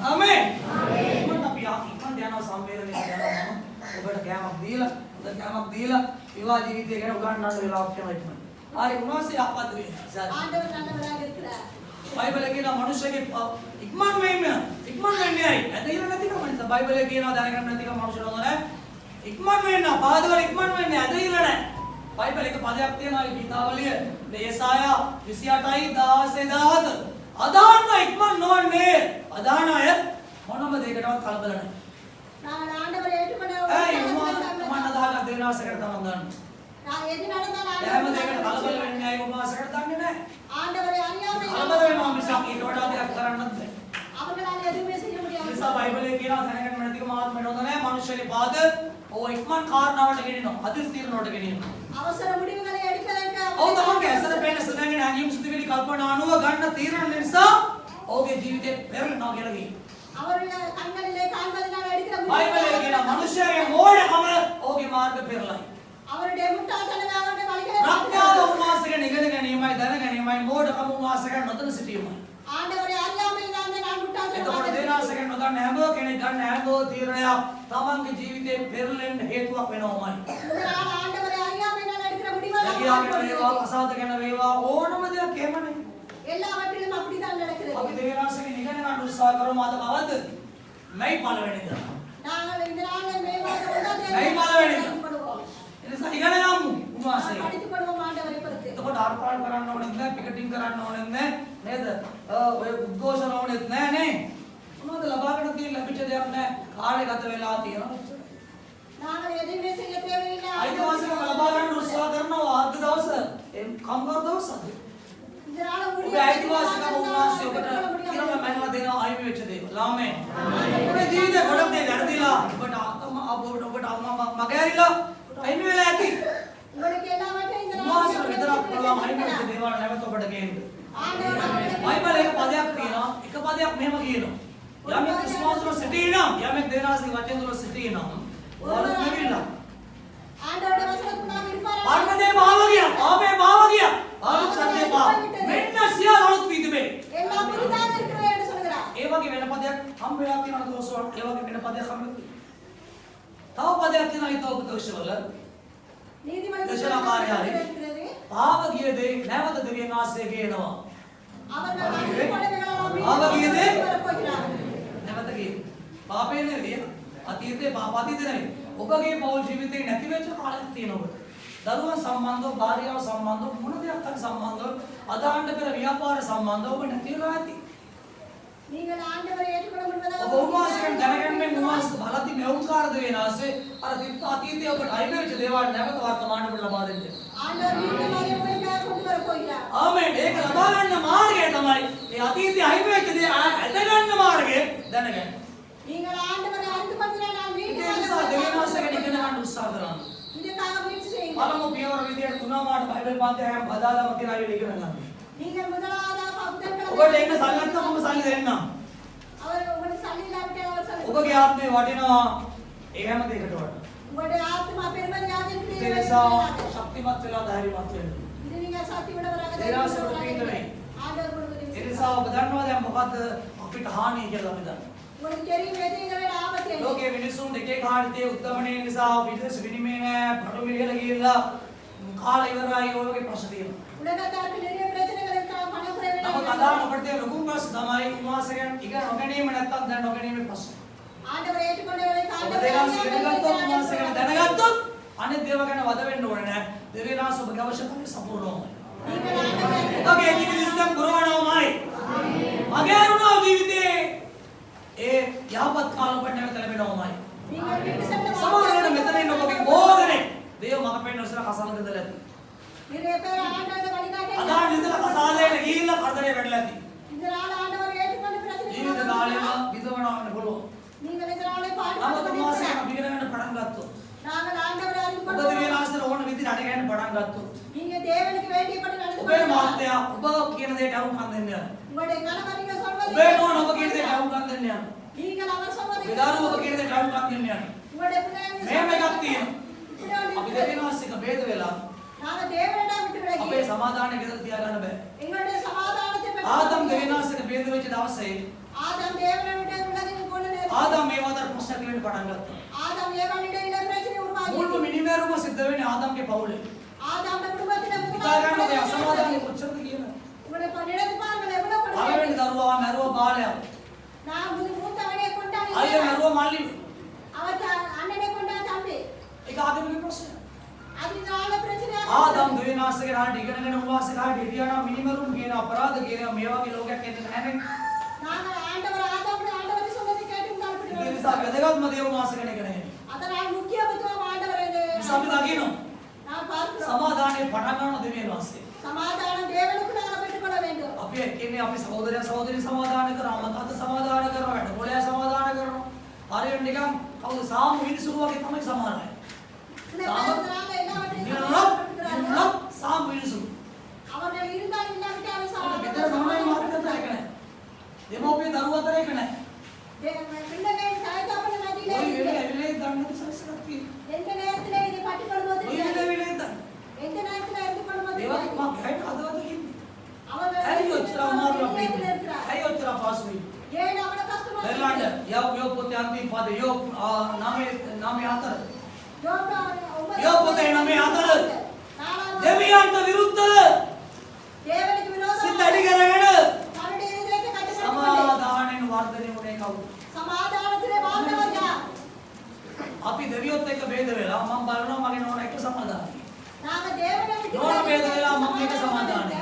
ආමේන්. ආමේන්. මම අපි ඉක්මන් යනවා සම්මේලනයට යනවා මම. ඔබට කෑමක් දීලා, හොඳ කෑමක් දීලා විවාහ ජීවිතය ගැන උගන්වන්න වෙලාවක් යනවා ඉක්මන්. හරි උන්වහන්සේ ආපත් වෙනවා. ஆண்டவர் நல்லவராக இருக்கிறார் බයිබලයේ කියන මිනිස්සුගේ ඉක්මන් වෙන්නේ ඇයි? ඇදහිලා නැතිකම නිසා බයිබලයේ කියනවා දැනගන්න නැතිකම මිනිස්සුන්ට හොඳ නැහැ. ඉක්මන් වෙන්න පාදවල ඉක්මන් වෙන්නේ ඇදහිලා නැහැ. බයිබලයේ එක පදයක් තියෙනවා ඒ ගීතාවලිය. ඒසායා 28:16 අදාන්න ඉක්මන් නොවන්නේ අදාන අය මොනම දෙයකටවත් කලබල නැහැ. நாங்கள் ஆண்டவரை ஏற்றுக்கொண்ட ඇයි උන්වහන්සේ අදාහක් දෙනාසකට තමන් ගන්න. நான் எது நடந்தாலும் හැම ஆண்டவரை දෙයකට කලබල වෙන්නේ ඇයි උන්වහන්සේකට දන්නේ නැහැ. ஆண்டவரை அறியாமல் කලබල වෙනවා මිසක් ඊට වඩා දෙයක් කරන්නත් බැහැ. அவர்களால் எதுவுமே செய்ய முடியாது. නිසා බයිබලයේ කියනවා දැනගන්න නැතික මාත්මෙට හොඳ නැහැ. මනුෂ්‍යගේ පාද ඕ ඉක්මන් කාරණාවට ගෙනියනවා. අතිස් තීරණයට ගෙනියනවා. அவசர முடிவுகளை எடுப்பதற்கு ඔව් තමන්ගේ ඇසට පෙනෙන සදගෙන හැඟීම් සිතුවිලි කල්පනා අනුව ගන්න තීරණ නිසා ඔහුගේ ජීවිතේ පෙරලනවා කියලා කියනවා. அவர்கள் கண்களிலே காண்பதனால் எடுக்கிற බයිබලයේ කියනවා මනුෂ්‍යගේ මෝඩකම ඔහුගේ මාර්ග පෙරලයි. அவருடைய முட்டாள்தனம் அவருடைய வழிகளை ප්‍රඥාව උන්වහන්සේගේ නිගණ ගැනීමයි දැන ගැනීමයි මෝඩකම උන්වහන්සේගේ නොදැන සිටීමයි. ஆண்டவரை அறியாமல் தான் நான் முட்டாள்தனம் එතකොට දේනාසකෙන් නොදන්න හැම කෙනෙක් ගන්න හැම තීරණයක් තමන්ගේ ජීවිතේ පෙරලෙන්න හේතුවක් වෙනවමයි. இதனால் ஆண்டவரை அறியாமல் நான் எடுக்கிற முடிவுகள் යකියාගෙන වේවා අසාධකන වේවා ඕනම දෙයක් එහෙමනේ. எல்லாவற்றிலும் அப்படிதான் நடக்கிறது. අපි දේනාසකෙන් ඉගෙන ගන්න උත්සාහ කරමු අද කවද්ද? මැයි පළවෙනිද? நாங்கள் இந்த நாளில் மே மாதம் 1ஆம் தேதி மெய் පළවෙනිද? படித்துக்கொள்வோம். එනිසා ඉගෙන ගමු උන්වහන්සේ. படித்துக்கொள்வோம் ආண்டவரை குறித்து. එතකොට ආර්පාඩ කරන්න ඕනෙත් නැහැ, පිකටින් කරන්න ඕනෙත් නැහැ නේද? ඔය උද්ඝෝෂණ ඕනෙත් නැහැ නේ. මොනවද ලබාගෙන තියෙන ලැබිච්ච දෙයක් නැහැ. කාලේ ගත වෙලා තියෙනවා. நாங்கள் எதுவுமே செய்ய தேவையில்லை. අයිතිවාසිකම් ලබා ගන්න උත්සාහ කරනවා අද දවස. ඒ කම්බර දවසද? இந்த நாளை ඔබේ අයිතිවාසිකම් උන්වහන්සේ ඔබට කිරම මැනලා දෙනවා අයිමි වෙච්ච දේවල්. ආමේන්. ඔබේ ජීවිතේ ගොඩක් දේ වැරදිලා ඔබට මගහැරිලා අයිමි වෙලා ඇති. உங்களுக்கு எல்லாவற்றையும் இந்த උන්වහන්සේ நாளில் විතරක් පුළුවන් අයිමි වෙච්ච දේවල් නැවත ඔබට ගේන්න. ஆண்டவர் அவர்களுக்கு බයිබලයේ එක පදයක් තියෙනවා. එක පදයක් මෙහෙම කියනවා. යමෙක් විශ්වාසවල සිටිනම් යමෙක් දේනාසගේ වචන වල සිටිනම් වලු මෙවිලා. ஆண்டவருடைய வசனத்துக்குள்ளாக இருப்பாரா? පර්වතේ මාව ගියා. ආමේ මාව ගියා. ආලු සත්‍යේ පා. මෙන්න සියලුත් විදිමේ. எல்லாம் புதிதாக இருக்கிறது என்று சொல்கிறார். ඒ වගේ වෙන පදයක් හම් වෙලා තියෙනවා දෝෂවල. ඒ වගේ වෙන පදයක් හම් වෙලා. තව පදයක් තියෙනවා ඊතෝප දෝෂවල. நீதிமன்றத்தில் இருக்கிறது. පාව ගිය දේ නැවත දෙවියන් ආශ්‍රය ගේනවා. அவர்கள் அழிவுபடுவதெல்லாம் ආවගියද? வரப்போகிறார். නැවත ගියේ. පාපේ නෙවෙයි. අතීතේ පාපාතීත නෙවෙයි. ඔබගේ පෞල් ජීවිතේ නැති වෙච්ච කාලයක් තියෙනවා ඔබට. දරුවන් සම්බන්ධව, භාර්යාව සම්බන්ධව, මොන දෙයක් හරි සම්බන්ධව, අදාහන්න පෙර ව්‍යාපාර සම්බන්ධව ඔබ නැති වෙලා ඇති. நீங்கள் ஆண்டவரை ஏற்றுக்கொள்ள முன்பதாக ඔබ උන්වහන්සේගෙන් දැනගැන්මෙන් උන්වහන්සේ බලති මෙවුන්කාර දෙවියනාසේ අර තිත්ත අතීතයේ ඔබට අයිති වෙච්ච දේවල් නැවත වර්තමානයේ ඔබට ලබා දෙන්න. ஆண்டவர் மீண்டும் அதை உங்களுக்காக கொண்டு வரப்போகிறார். ආමේන්. ඒක ලබා ගන්න මාර්ගය තමයි මේ අතීතයේ අයිති වෙච්ච දේ ඇද ගන්න මාර්ගය දැනගන්න. நீங்கள் ஆண்டவரை அறிந்து கொள்கிறீர்கள். மீண்டும் ඒ නිසා දෙවියනාසේගෙන් ඉගෙන ගන්න උත්සාහ කරන්න. இதற்காக முயற்சி செய்யுங்கள். පළමු පියවර විදියට තුනමාට බයිබල් පාඩය හැම බදාදාම තියන අය ඉගෙන ගන්න. நீங்கள் முதலாவதாக பக்தர்கள் ඔබට එන්න සල්ලි නැත්නම් මම සල්ලි දෙන්නම්. அவர் உங்களுக்கு சல்லிலாவிட்டு அவர் சொல்லு. ඔබගේ ආත්මේ වටිනවා ඒ හැම දෙයකට වඩා. உங்களுடைய ஆத்மா பெருமதியாக ඒ இருக்கிறது. නිසා ශක්තිමත් වෙලා ධෛර්යමත් වෙන්න. இது நீங்கள் சக்தி உள்ளவராக දේවාසයට පිටුනේ. ஆண்டவர் உங்களுக்கு ඒ නිසා ඔබ දන්නවා දැන් මොකද්ද අපිට හානිය කියලා අපි දන්නවා. உங்களுக்கு தெரியும் எது எங்களை ஆபத்து என்று. ලෝකයේ මිනිසුන් එක එක හානිතේ උද්දමනයේ නිසා විදේශ විනිමය නැහැ, බඩු මිලියල ගිහිල්ලා කාල ඉවරයි ඔය වගේ ප්‍රශ්න තියෙනවා. உலகத்தாருக்கு நிறைய பிரச்சனைகள் இருக்கா, பணக்குறைவு නමුත් අදාළ අපිට තියෙන ලොකුම ප්‍රශ්න තමයි උන්වහන්සේගෙන් ඉගෙන නොගැනීම නැත්තම් දැන් නොගැනීමේ ප්‍රශ්න. ஆண்டவரை ஏற்றுக்கொண்டவரை ඔබ දේවාස ඉගෙන ගත්තොත් උන්වහන්සේගෙන් දැනගත්තොත් අනිත් දේව ගැන වද වෙන්න ඕනේ නැහැ. දෙවියන්ස් ඔබගේ අවශ්‍යතාවය සම්පූර්ණවමයි. நீங்கள் ஆண்டவரை ඔබගේ ජීවිතය පුරවනවමයි. මගේ අරුණා ජීවිතේ ඒ යහපත් කාල ඔබට නැවත ලැබෙනවමයි. நீங்கள் வீட்டு சென்ற සමහරවිට මෙතන ඉන්න ඔබගේ බෝධනේ දේව මඟ පෙන්න උසල කසල දෙදලා ඇති. நிறைய பேர் ஆண்டவரை வழிகாட்டி අදාළ ඉඳලා කසාලේට ගිහිල්ලා කරදරේ වැටලා ඇති. இந்த நாள் ஆண்டவரை ஏற்றுக்கொண்டு பிரச்சனை ජීවිත කාලෙම විඳවන්න පුළුවන්. நீங்கள் இந்த நாளை නමුත් பாடுபட்டு උන්වහන්සේ අපිට ගන්න පටන් ගත්තොත් நாங்கள் ஆண்டவரை அறிந்து ඔබ கொண்டு දෙවියන්ස්ට ඕන විදිහට අඩ ගන්න පටන් ගත්තොත් நீங்க தேவனுக்கு வேண்டியபடி நடந்து ඔබේ கொள்ளுங்கள். මාත්‍යා ඔබ කියන දේට අහුම්කම් දෙන්න යනවා. உங்களுடைய கணவர் நீங்க சொல்வதை ඔබේ නෝන ඔබ කියන දේට අහුම්කම් දෙන්න යනවා. நீங்கள் அவர் சொல்வதை ඔබේ දරුවෝ ඔබ කියන දේට අහුම්කම් දෙන්න යනවා. உங்களுடைய பிள்ளைகள் මෙහෙම එකක් තියෙනවා. இப்படி ஒன்று අපි இருக்கிறது. දෙවියන්ස් එක ભેද වෙලා நாங்க தேவனிடம் விட்டு விலகி අපේ සමාදානය ගෙදර තියාගන්න බෑ. எங்களுடைய சமாதானத்தை பெற்று ආදම් දෙවියන්ස් එක ભેද වෙච්ච දවසේ ஆதாம் தேவனை விட்டு விலகி போன நேரம் ආදම් මේ වතර ප්‍රශ්න වෙන්න පටන් ගත්තා. ஆதாம் ஏவாளிடம் இட பிரச்சனை உருவாகி මුල්ම මිනිමේරුම සිද්ධ වෙන්නේ ආදම්ගේ පවුලේ. ஆதாம் குடும்பத்தில හිතා ගන්න ඔබේ අසමාදානය කොච්චරද කියලා. உங்களை நினைத்து பாருங்கள் எவ்வளவு පළවෙනි கொடுமை. දරුවා මැරුව බාලයා. நான் மூத்தவனை கொண்டாடி අයියා මැරුව මල්ලි. அவர் அண்ணனை கொண்டாடி தம்பி ඒක ආගමික ප්‍රශ්නයක්. அதினால பிரச்சனை ආදම් දෙවිනාසගේ රාට ඉගෙනගෙන උන්වහන්සේ කාට හිටියානම් මිනිමරුන් කියන අපරාධ කියන මේ වගේ ලෝකයක් එන්නේ නැහැ නේ. நாங்க ஆண்டவர் ஆதாமுடைய ஆண்டவர் சொன்னதை கேட்டு ඒ உண்டால் නිසා වැදගත්ම දේ උන්වහන්සේ කෙනෙක් නේ. அதனால் முக்கியத்துவம் ஆண்டவரே නිසා අපි දකිනවා நான் பார்க்கிறோம் සමාදානයේ පටන් ගන්න දෙවියන් වහන්සේ. சமாதானம் தேவனுக்கு நாங்கள் பெற்றுக்கொள்ள வேண்டும் අපි කියන්නේ අපි සහෝදරයා සහෝදරි සමාදාන කරනවා, මතත සමාදාන කරනවා, වැඩ සමාදාන කරනවා. හරියට නිකන් කවුද සාම මිනිසුරු වගේ තමයි සමානයි. சில பேர் நாங்க எல்லாவற்றையும் නිරලොත් සාම මිනිසුරු. அவர்கள் இருந்தால் இல்லாவிட்டால் අපිට ගෙදර නෝනයි මාත්‍රයක් නැහැ. දෙමෝපිය දරුවා අතර එක නැහැ. பிள்ளைகள் தாய்தாப்பன மத்தியிலே ඔය වෙලේ ඇවිලේ දන්නද සංස්කෘතියක් තියෙනවා. எந்த நேரத்திலே இதை பட்டிக்கொள்வது ඔය වෙලේ දන්න. எந்த நேரத்திலே எடுத்து கொள்வது ඒවත් මම ගහන්න හදවත කිව්වේ. அவர்கள் ඇයි ඔච්චර අමාරු අපි ඉන්නේ? இருக்கிறார் ඇයි ඔච්චර අපහසුයි? ஏன் அவள கஷ்டமா එරලන්න යෝ පොතේ අන්තිම පද යෝ 9:4 යෝ පොතේ 9:4 දෙවියන්ට විරුද්ධව தேவனுக்கு விரோதமாக සිත ඇඩි කරගෙන தன்னுடைய இதயத்தை கட்டுப்படுத்திக் සමාදානෙන් වර්ධනය වුණේ කවුද? சமாதானத்திலே வாழ்ந்தவர் யார்? අපි දෙවියොත් එක්ක ભેද වෙලා මම බලනවා මගේ නෝනා එක්ක සමාදානයි. நாங்க தேவனை விட்டு නෝනා ભેද වෙලා මම එක්ක சமாதானம் සමාදානයි.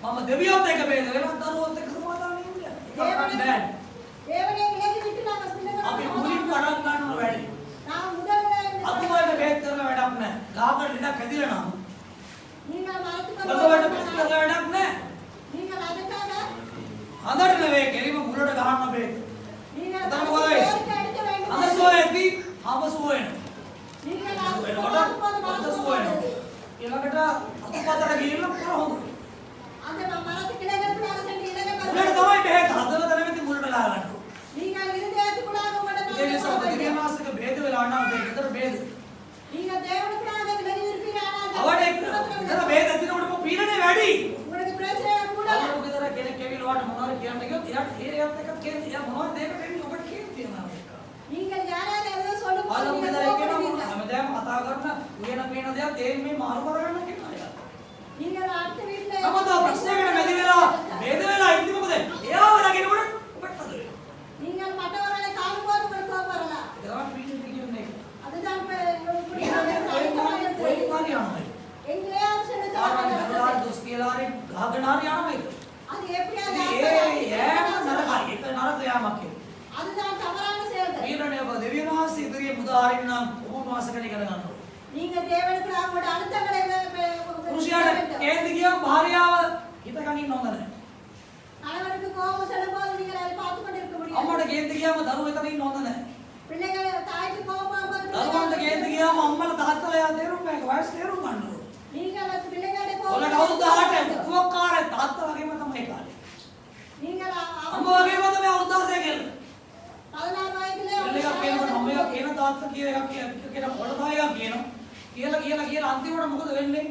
මම දෙවියොත් එක්ක ભેද වෙලා දරුවොත් එක්ක සමාදානයි ඉන්නේ. தேவனை தேவனை விலகி விட்டு நாங்க பிள்ளைகளை අපි මුලින් පටන් ගන්න වැඩි. நான் முதல்ல இந்த අපි වලට ભેද කරලා වැඩක් නැහැ. ගහකට ඉඩක් ඇදිලා නම් நீங்கள் மரத்துக்கு ගහකට පිට කරලා වැඩක් නැහැ. நீங்கள் அதுக்காக හඳට නෙවෙයි කෙලිම මුලට ගහන්න බෑ. நீங்கள் අතන මොකද? பேருக்கு அடிக்க வேண்டும் අද සෝයේදී හවස වෙන. நீங்கள் සෝයනකොට අද සෝයන. ඊළඟට අතුපතට ගිහිල්ලා පුර හොඳයි. அந்த மரத்துக்கு இலகத்துக்குள்ளாக சென்று இலகை මුලට තමයි බෙහෙත් හදවත නෙවෙයි මුලට ගහගන්න. நீங்கள் இருதயத்துக்குள்ளாக ඒ නිසා ඔබ உடனே දිව්‍යමාසික ભેද වෙලා නම් ඔබේ ගෙදර ભેද. நீங்கள் தேவனுக்குள்ளாக விலகி இருப்பீர்கள் අවඩ ගෙදර ભેද ඇතිනකොට මොකද පීඩනේ වැඩි. உங்களுக்கு பிரச்சனை கூட අල්ලපු ගෙදර කෙනෙක් ඇවිල්ලා වාට මොනවද කියන්න කිව්වොත් එයාට ඒත් එකක් කියන්නේ එයා මොනවද දෙයකට එන්නේ ඔබට කියන තියනවා ඒක. நீங்கள் யாராவது ஏதோ சொல்லும் போது අල්ලපු நீங்கள் ගෙදර එක්කෙනා கோபப்படுவீர்கள். හැමදාම කතා කරන උයන පේන දෙයක් ඒ මේ මාරු කරගන්න කියනවා එයා. நீங்கள் அடுத்த வீட்டுல තමතා ප්‍රශ්නයකට මැදි වෙලා ભેද වෙලා ඉන්නේ මොකද? එයාව නගිනකොට ඔබට හද වෙනවා. நீங்கள் மற்றவர்களை காணும்போது உங்களுக்கு கோபம் வரலாம் ඒක තමයි පීඩනේ කියන්නේ ඒක. அதுதான் පීඩනේ කොයි කාර්යය යනවා. எங்கேயாவது சென்று ආරයි නරලා දොස් කියලා හරි ගහගෙන හරි යනවා ඒක. அது எப்படியாவது ඒ යෑම නරකයි. ඒක නරක යාමක් ඒක. அதுதான் தவறான செயல்கள் පීඩනය ඔබ දෙවියන් වහන්සේ ඉදිරියේ මුදාහරින්න නම් ඔබ වාසකණ ඉගෙන ගන්න ඕනේ. நீங்க தேவனுக்கு அவங்களோட அழுத்தங்களை පුරුෂයාට කේන්ති ගියා භාර්යාව හිතගෙන ඉන්න හොඳ නැහැ. கணவனுக்கு கோபம் செல்லும்போது நீங்கள் அதை பார்த்து கொண்டிருக்க முடியும் අම්මට කේන්ති ගියාම දරුවෝ හිතගෙන ඉන්න හොඳ නැහැ. பிள்ளைகள் தாய்க்கு கோபம் දරුවන්ට කේන්ති ගියාම අම්මලා තාත්තලා යා තේරුම් නැහැ. වයස තේරුම් ගන්න ඕනේ. நீங்கள் அந்த பிள்ளைகளுடைய ඔයාලට අවුරුදු 18 තුවක්කාරය තාත්තා වගේම තමයි කාලේ. நீங்கள் අම්ම වගේම තමයි අවුරුදු 16 කියලා. 16 வயதிலே එල්ලෙක් කියනකොට අම්මයා කියන තාත්තා කිය එකක් කියන පොළතාවයක් කියනවා. කියලා අන්තිමට මොකද වෙන්නේ?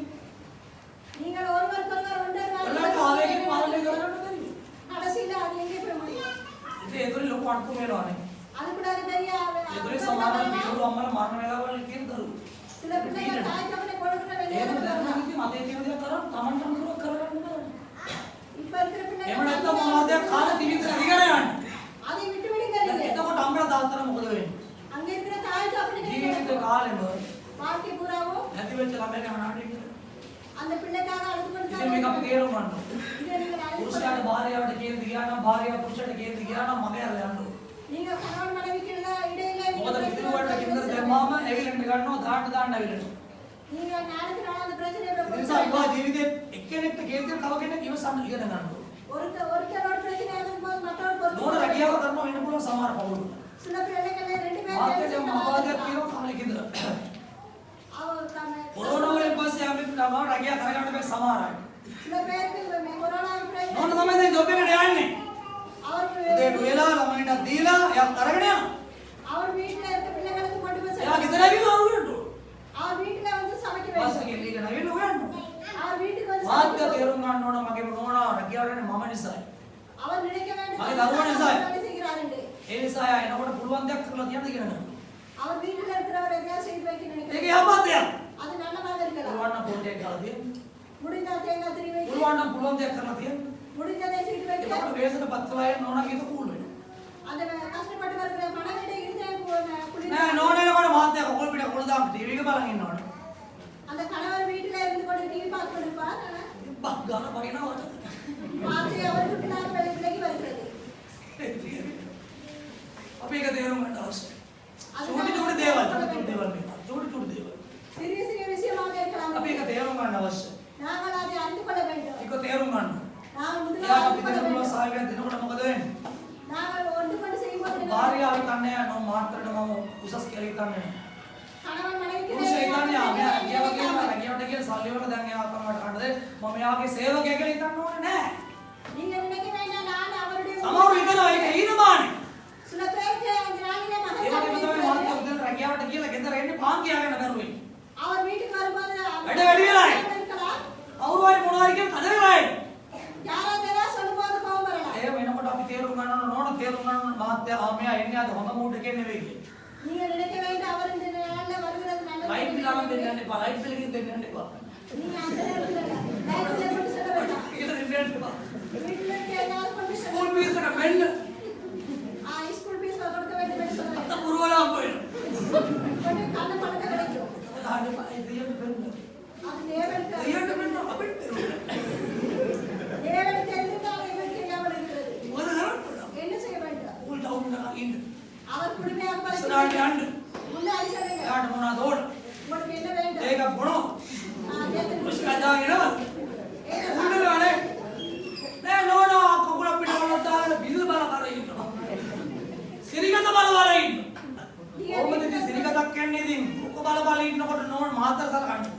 நீங்கள் ஒருவருக்கொருவர் ඔයාලට ආවේගයෙන් පාලනය කරගන්න බැරි. கடைசியில அது எங்கே போய் முடியும் ඉතින් ඒතර ලොකු අඩුවක් වෙනවානේ. அது கூட அது பெரிய ඒතරේ සමාන පියවරු අම්මලා මරණ වෙලාවල් තියෙන දරුවෝ. சில பிள்ளைகள் தாய் தகப்பனை கொடுக்கிற ඒක வெளியே දැනගන්න ඉතින් මතේ තියෙන දේ කරා තමන්ට අනුකූල කරගන්න බෑ. இப்ப இருக்கிற එහෙම பிள்ளைகள் නැත්නම් මොනවද කාල දිවිත දිගට යන්නේ. அதை விட்டு விடுங்க நீங்க. එතකොට අම්මලා තාත්තලා මොකද වෙන්නේ? அங்க இருக்கிற தாய் தகப்பனை ජීවිත කාලෙම வாழ்க்கை பூராவும் නැති වෙච්ච ළමයිගේ අනාථ அந்த பிள்ளைக்காக அழுது கொண்டு ඉතින් මේක අපි තේරුම් ගන්න ඕනේ. இதை நீங்கள் அழுது පුරුෂයාට භාර්යාවට කේන්ති ගියා නම් භාර්යාව පුරුෂයාට කේන්ති ගියා නම් මම ඇරලා යන්න ඕනේ. நீங்க கணவன் மனைவிக்கு இடையில මොකද පිටුවට කින්දර දැම්මාම ඇවිලෙන්න ගන්නවා දාන්න ඇවිලෙනවා. நீங்க நாளுக்கு நாள் அந்த பிரச்சனையை ඒ නිසා විවාහ ජීවිතේ එක්කෙනෙක්ට කේන්ති තව කෙනෙක් ඉවසන්න ඉගෙන ගන්න ඕනේ. ஒருத்தரோட பிரச்சனை இருக்கும்போது மற்றவர் නෝන රැකියාව කරනවා වෙන්න පුළුවන් සමහර පවුල්. சில பிள்ளைகள் ரெண்டு මාත්‍යජ பேரும் මහාවාදයක් කියනවා කාලෙක ඉඳලා. அவர் தம்மை කොරෝනා වලින් පස්සේ අපි නම රැකියාව කරගන්න බැරි සමහර අය. சில பேருக்கு கொரோனா නෝන තමයි දැන් ජොබ් එකට යන්නේ. அவருக்கு උදේට වෙලා ළමයින්ට දීලා එයා අරගෙන යනවා. அவர் வீட்டுல இருக்க பிள்ளைகளுக்கு கொண்டு போய் එයා ගෙදර ඇවිල්ලා අවුලට. அவர் வீட்டுல வந்து சமைக்க බස් வேண்டும் එකේ ලීගෙන ඇවිල්ලා හොයන්න. அவர் வீட்டுக்கு வந்து මාත්‍ය තේරුම් ගන්න ඕන මගේ නෝනා රැකියාවට යන්නේ මම නිසායි. அவர் நினைக்க வேண்டும் மகன் தருவான் சார். வேலை செய்கிறார் என்று ඒ නිසා එයා එනකොට පුළුවන් දෙයක් කරලා තියන්න ඉගෙන ගන්න. அவர் வீட்டுல இருக்கிறவர் எதையாவது செய்து வைக்க ඒක நினைக்கிறார் යහපත්යක්. அது நல்லதாக இருக்கலாம் පුළුවන් නම් පොඩ්ඩක් කරලා තියන්න. முடிந்தால் தேங்காய் திருவி வைக்க පුළුවන් නම් පුළුවන් දෙයක් කරලා තියන්න. முடிஞ்சதை செய்து வைக்க එතකොට වේසන පත්‍රය නෝනා කීක කූල් වෙනවා. அந்த கஷ்டப்பட்டு வருகிற மனைவிட இருந்த නෑ නෝනේනකොට මාත්‍ය කකුල් පිට කකුල් දාන්න ටීවී එක බලන් ඉන්නවනේ. බග්ගාන වයින්නවා. මාසේ අවුරුදු නාම වෙලෙලි වරිපරදී. අපි ඒක තේරුම් ගන්න අවශ්‍යයි. චූටි දේවල් මේ. චූටි දේවල්. සිරිය විසිය මාගේ කරන්නේ. අපි ඒක තේරුම් ගන්න අවශ්‍යයි. නාමලාදී අන්තිකොළ වෙන්න. ඒක තේරුම් ගන්න. නාම එයා අපි මුදුලා දෙන්නුලා සායක දෙනකොට මොකද වෙන්නේ? නාම ඔන්දුකොට සීමොත් භාර්යාව හිතන්නේ නෝ මාත්‍රට මම උසස් කියලා හිතන්නේ. කනවන් මනේ පුරුෂය හිතන්නේ ආ මෙයා රැකියාවට කියන සල්ලි වල දැන් එයා කරනවට කණ්ඩද මම එයාගේ සේවකයෙක් කියලා හිතන්න ඕනේ නෑ. நீங்கள் நினைக்கிறேன் நான் அவருடைய සමහරව හිතනවා ඒක හීනමානේ. சில பேருக்கு ஞானிலே ඒ වගේම තමයි மகன் මාත්‍ර උදේට රැකියාවට කියලා ගෙදර එන්නේ පාන් කියාගෙන බැරුවේ. அவர் வீட்டுக்கு வரும்போது වැඩ වැඩි වෙලායි. කවුරු හරි මොනවා හරි කියන තද වෙලායි. யாராவது ஏதாவது சொல்லும்போது கோபம் வரலாம். එහෙම එනකොට අපි තේරුම් ගන්න ඕන තේරුම් ගන්න මාත්‍යා මෙයා එන්නේ අද හොඳ මූඩ් එකේ නෙවෙයි කියලා. நீங்கள் நினைக்க வேண்டும் அவர் இந்த நாள்ல வருகிறது நல்லது. ලයිට් බිල් අරන් දෙන්න යන්න එපා. ලයිට් බිල් එකකින් දෙන්න යන්න එපා. நீங்க அந்த நேரத்துல லைஃப்ல கொண்டு செல்ல வேண்டாம். ඒක දෙන්න යන්න එපා. வீட்டுல இருக்க ஏதாவது கொண்டு செல்ல ස්කූල් ෆීස් එක මෙන්න ஸ்கூல் ஃபீஸ் கொடுக்க வேண்டும் என்று சொல்ல අත வேண்டும். පුරවලා போயிடும். கொண்டு கண்ண பணத்தை கிடைக்கும். අදාහනේ දෙයියන්ට බෙන්න. அது தேவனுக்கு දෙයියන්ට බෙන්න අපිට බෙරුනේ. தேவனுக்கு தெரிந்தால் இவருக்கு ஞாபகம் இருக்கிறது. මොකද කරන්නේ? என்ன செய்ய வேண்டும்? උල් ඩවුන් එකක් ඉන්න. அவர் குடிமையாக ඉස්සරහට යන්න. முன்னாடி சொல்லுங்க. එයාට මොනවද ඕන? உங்களுக்கு என்ன வேண்டும்? ඒක බොනවා. தேவனுக்கு මුස්කදාගෙන උන්නලානේ. නෑ නෝනා කකුල පිටවල දාගෙන බිල් බල කර ඉන්නවා. සිරිගත බල බල ඉන්නවා. කොහොමද ඉතින් සිරිගතක් කියන්නේ ඉතින් ඔක බල බල ඉන්නකොට නෝන මාතර සලකන්නේ.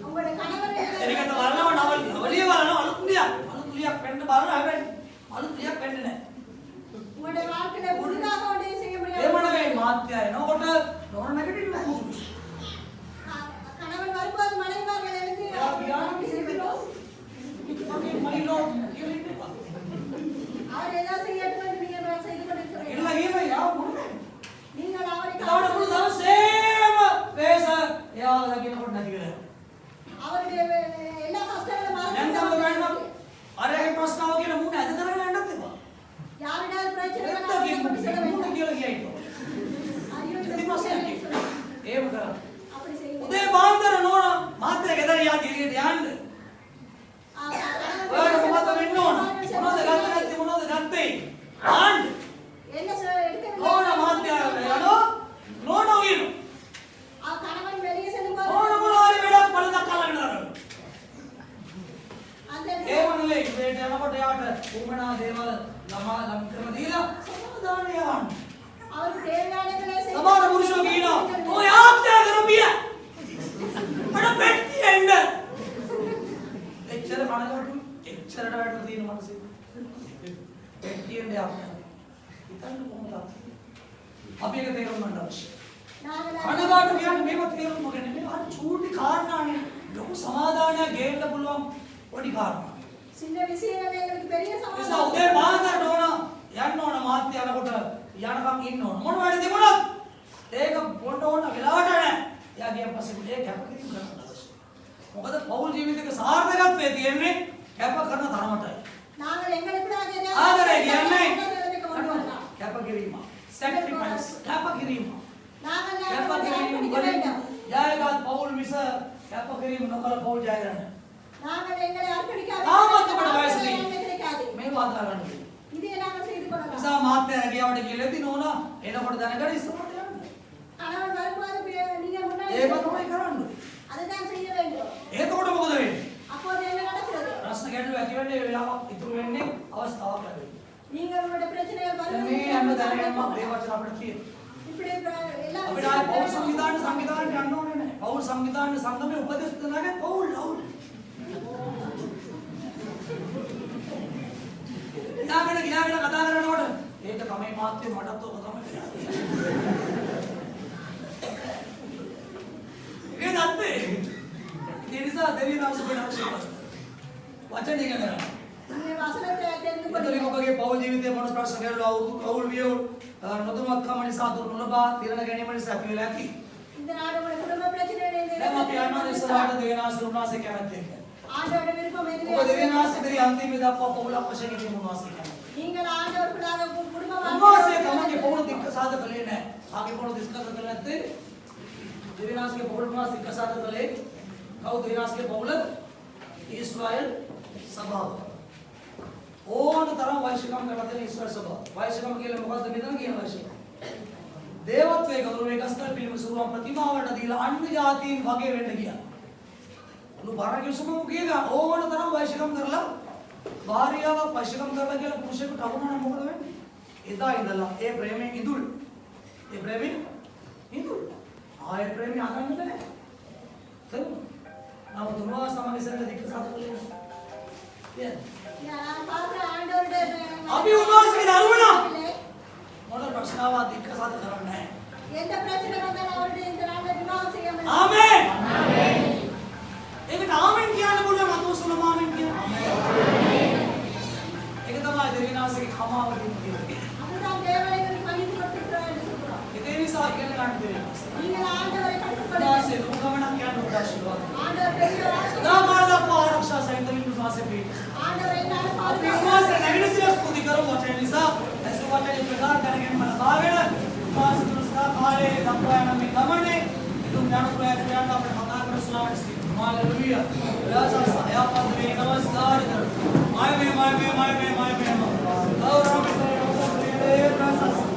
உங்களுடைய கணவர் සිරිගත බලනවා නවලිය බලනවා අලුත්ලියක් පෙන්න බලනවා හැබැයි අලුත්ලියක් පෙන්නේ නෑ. உங்களுடைய வாழ்க்கையில முழுதாக ஒன்றை செய்ய ඒ முடியாது. මොන වේ මාත්‍යා එනකොට නෝන නැගිටින්න නෑ. கணவன் வரும்போது மனைவிமார்கள் எழுந்து அப்படி செய்கிறோம். මගේ මයිලෝ කියලා ඉන්න එපා. அவர் ஏதாவது செய்யட்டும் என்று நீங்கள் செய்து கொண்டிருக்கிறீர்கள். இல்ல இல்ல யா මොනේ. நீங்கள் அவரை ඊට මුළු දවසේම වේස එයාව දකින්නකොට නැති වෙලා. அவருடைய எல்லா கஷ்டங்களும் දැන් තමයි ගන්න மறந்து අරගේ ප්‍රශ්නාව කියලා මූණ ඇද කරගෙන යන්නත් එපා. யாரிடாவது பிரச்சனை එක්ක வந்தால் ගිහින් கொண்டு செல்ல මූණ வேண்டாம். කියලා කියයිද. ஐயோ, இந்த ඉතින් ප්‍රශ්නයක් තියෙනවා. ඒව කරා. அப்படி செய்யுங்க. උදේ පාන්දර නෝන මාත්‍යා ගෙදර යා එළියට යන්න. ඔයාලට මොකද වෙන්න ඕන? මොනවද ගන්න නැත්තේ මොනවද ගත්තේ? ආන්න. என்ன எடுக்க නෝන මාත්‍යා යනවා. නෝන උයන. கணவன் வெளியே செல்லும்போது නෝන මොනවාරි වැඩක් බලදක් අල්ලගෙන ආරෝ. அந்த ඒව නෙවෙයි ඉතින් යනකොට යාට උමනා දේවල් ළමා ලම් කරන දීලා සමාදානය යවන්න. அவருக்கு தேவையானதை செய்ய සමහර පුරුෂයෝ කියනවා ඔය ආත්‍යා කරපිය. මට පෙට්ටි එන්න. එච්චර කනකට එච්චරට වැටලා තියෙන මනසේ. පෙට්ටි එන්න යාපිය. හිතන්න කොහොමද? අපි ඒක තේරුම් ගන්න අවශ්‍යයි. நாங்கள் කනගාටු කියන්නේ මේක තේරුම් ගන්න මේ අර චූටි කාරණානේ ලොකු සමාදානයක් ගේන්න පුළුවන් පොඩි කාරණා. சின்ன விஷயங்கள் எங்களுக்கு பெரிய නිසා சமாதானம். උදේ පාන්දරට ඕන යන්න ඕන මාත්‍ය යනකොට යනකම් ඉන්න ඕන මොන වැඩ තිබුණත් ඒක බොන්න ඕන වෙලාවට නෑ. එයා ගියන් පස්සේ උදේ කැපකිරීම කරන්න අවශ්‍යයි. මොකද පෞල් ජීවිතයක සාර්ථකත්වයේ තියෙන්නේ කැප කරන තරමටයි. நாங்கள் எங்களுக்காக ஏதாவது ආදරය කියන්නේ நிலைமைக்கு கொண்டு வரலாம். කැපකිරීම. සැක්‍රිෆයිස් කැපකිරීම. நாங்கள் කැපකිරීම அர்ப்பணிக்க වලින් வேண்டும். ජයගත් පෞල් මිස කැපකිරීම නොකළ පෞල් ජය ගන්න. நாங்கள் எங்களை அர்ப்பணிக்காத තාමත් අපට වයස நன்மை තියෙන්නේ. கிடைக்காது. මේ වාදා ගන්න. இதை நாங்கள் செய்து கொள்ளலாம். නිසා මාත්‍ය රැකියාවට ගිහලා නෝන එනකොට දැනගන්න ඉස්සරහට යන්න. கணவன் வரும்போது நீங்க முன்னாடி ඒක තමයි කරන්නේ. அதுதான் செய்ய வேண்டும். එතකොට මොකද වෙන්නේ? அப்போது என்ன நடக்கிறது? ප්‍රශ්න ගැටලු ඇති වෙන්නේ වෙලාවක් ඉතුරු වෙන්නේ අවස්ථාවක් ලැබෙන්නේ. நீங்கள் உங்களுடைய பிரச்சனைகள் දැන් வரும்போது මේ යන්න දැනගන්නම මේ වචන අපිට තියෙනවා. இப்படி எல்லா අපිට ආයේ පෞල් සංවිධානයට යන්න ඕනේ නැහැ. පෞල් සංවිධාන සංගමයේ උපදෙස් දෙනාගේ පෞල් ලවුල්. ගියාගෙන කතා කරනකොට ඒක තමයි මාත්‍ය මටත් ඔක තමයි වෙන්නේ. ඒ නැත්තේ. ඒ නිසා දෙවියන් අවශ්‍ය ආශිර්වාද. වචන ඉගෙන ගන්න. මේ වසනට දෙන්න එතකොට ඔබගේ පෞල් ජීවිතයේ මොන ප්‍රශ්න ගැටලු අවුල් වියවුල් නොදොමත්කම නිසා දුරු නොලබා තිරණ ගැනීම නිසා ඇති වෙලා ඇති. இந்த நாடு உங்களுடைய குடும்ப பிரச்சனைகளை දැන් අපි යනවා ඉස්සරහට දෙවියන් ආශිර්වාද කැමැත්ත එක්ක. ஆண்டவருடைய விருப்பம் ඔබ எதுவே දෙවියන් ආශිර්වාද අන්තිම දක්වා පෞලක් වශයෙන් ඉතින් උන්වහන්සේ කැමැත්ත. நீங்கள் ஆண்டவருக்குள்ளாக குடும்ப උන්වහන්සේ තමන්ගේ පෞල දික්ක සාද කළේ නැහැ. ආගේ පෞල දිස්කත කළේ නැත්තේ දෙවියන් ආශිර්වාද පෞල උන්වහන්සේ දික්ක සාද කළේ කවුද දෙවියන් ආශිර්වාද පෞල? ඊශ්‍රායල් සභාව. ඕන තරම් වෛශ්‍යකම් කරලා තියෙන ඊශ්‍රායල් සභාව. වෛශ්‍යකම් කියන්නේ මොකද්ද මෙතන කියන වෛශ්‍යකම්? දේවත්වයේ ගෞරවය ගස්කල් පිළිම සුරුවම් ප්‍රතිමාවට දීලා අන්‍ය ජාතීන් වගේ වෙන්න ගියා. උණු බාරගේ සුමු ගියා ඕන තරම් වෛශ්‍යකම් කරලා භාර්යාවක් වෛශ්‍යකම් කරලා කියලා පුරුෂයෙකුට අහුණා නම් මොකද වෙන්නේ? එදා ඉඳලා ඒ ප්‍රේමයෙන් ඉදුල්. ඒ ප්‍රේමයෙන් ඉදුල්. ආයේ ප්‍රේමය අහන්න බෑ. තේරුණා? नाम दुआ समाने से दिक्कत साथ बोले ये यार पात्र आंडोर अभी उनवास के दारुणा मोटर प्रश्नावा दिक्कत साथ करना है ಎಂತ ಪ್ರಶ್ನೆ ಬಂದಾಗ ಅವರಿಗೆ ಇಂತ ನಾಡ ದಿನಾಂಕ आमीन आमीन एक आमीन क्या ना बोले मत सुनो आमीन क्या आमीन एक तमा देविना से क्षमा वही हमरा ದೇವರಿಗೆ ಪವಿತ್ರ ಕೊಟ್ಟಿದ್ದಾರೆ इतनी सा क्या काट दे ಈಗ ಆಂಡವರೇ ಕಟ್ಟುಕೊಳ್ಳಿ खुदा से रुकवना क्या ढूंढा आशीर्वाद ಆಂಡವರ ಬೆಳೆಯುವ सदा मारदा पार रक्षा सहित विश्वा से भी ಆಂಡವರೇ ನಾನು अपने विश्वास से नवीन से स्तुति करो वचन निसा ऐसे वचन प्रकार करेंगे मन भावेन विश्वास तुमसा काले दंपया नमी गमने तुम ज्ञान प्रयास ज्ञान का अपने मता कर सुनावट सी हालेलुया राजा साया पद में नमस्कार कर माय में गौरव में प्रशंसा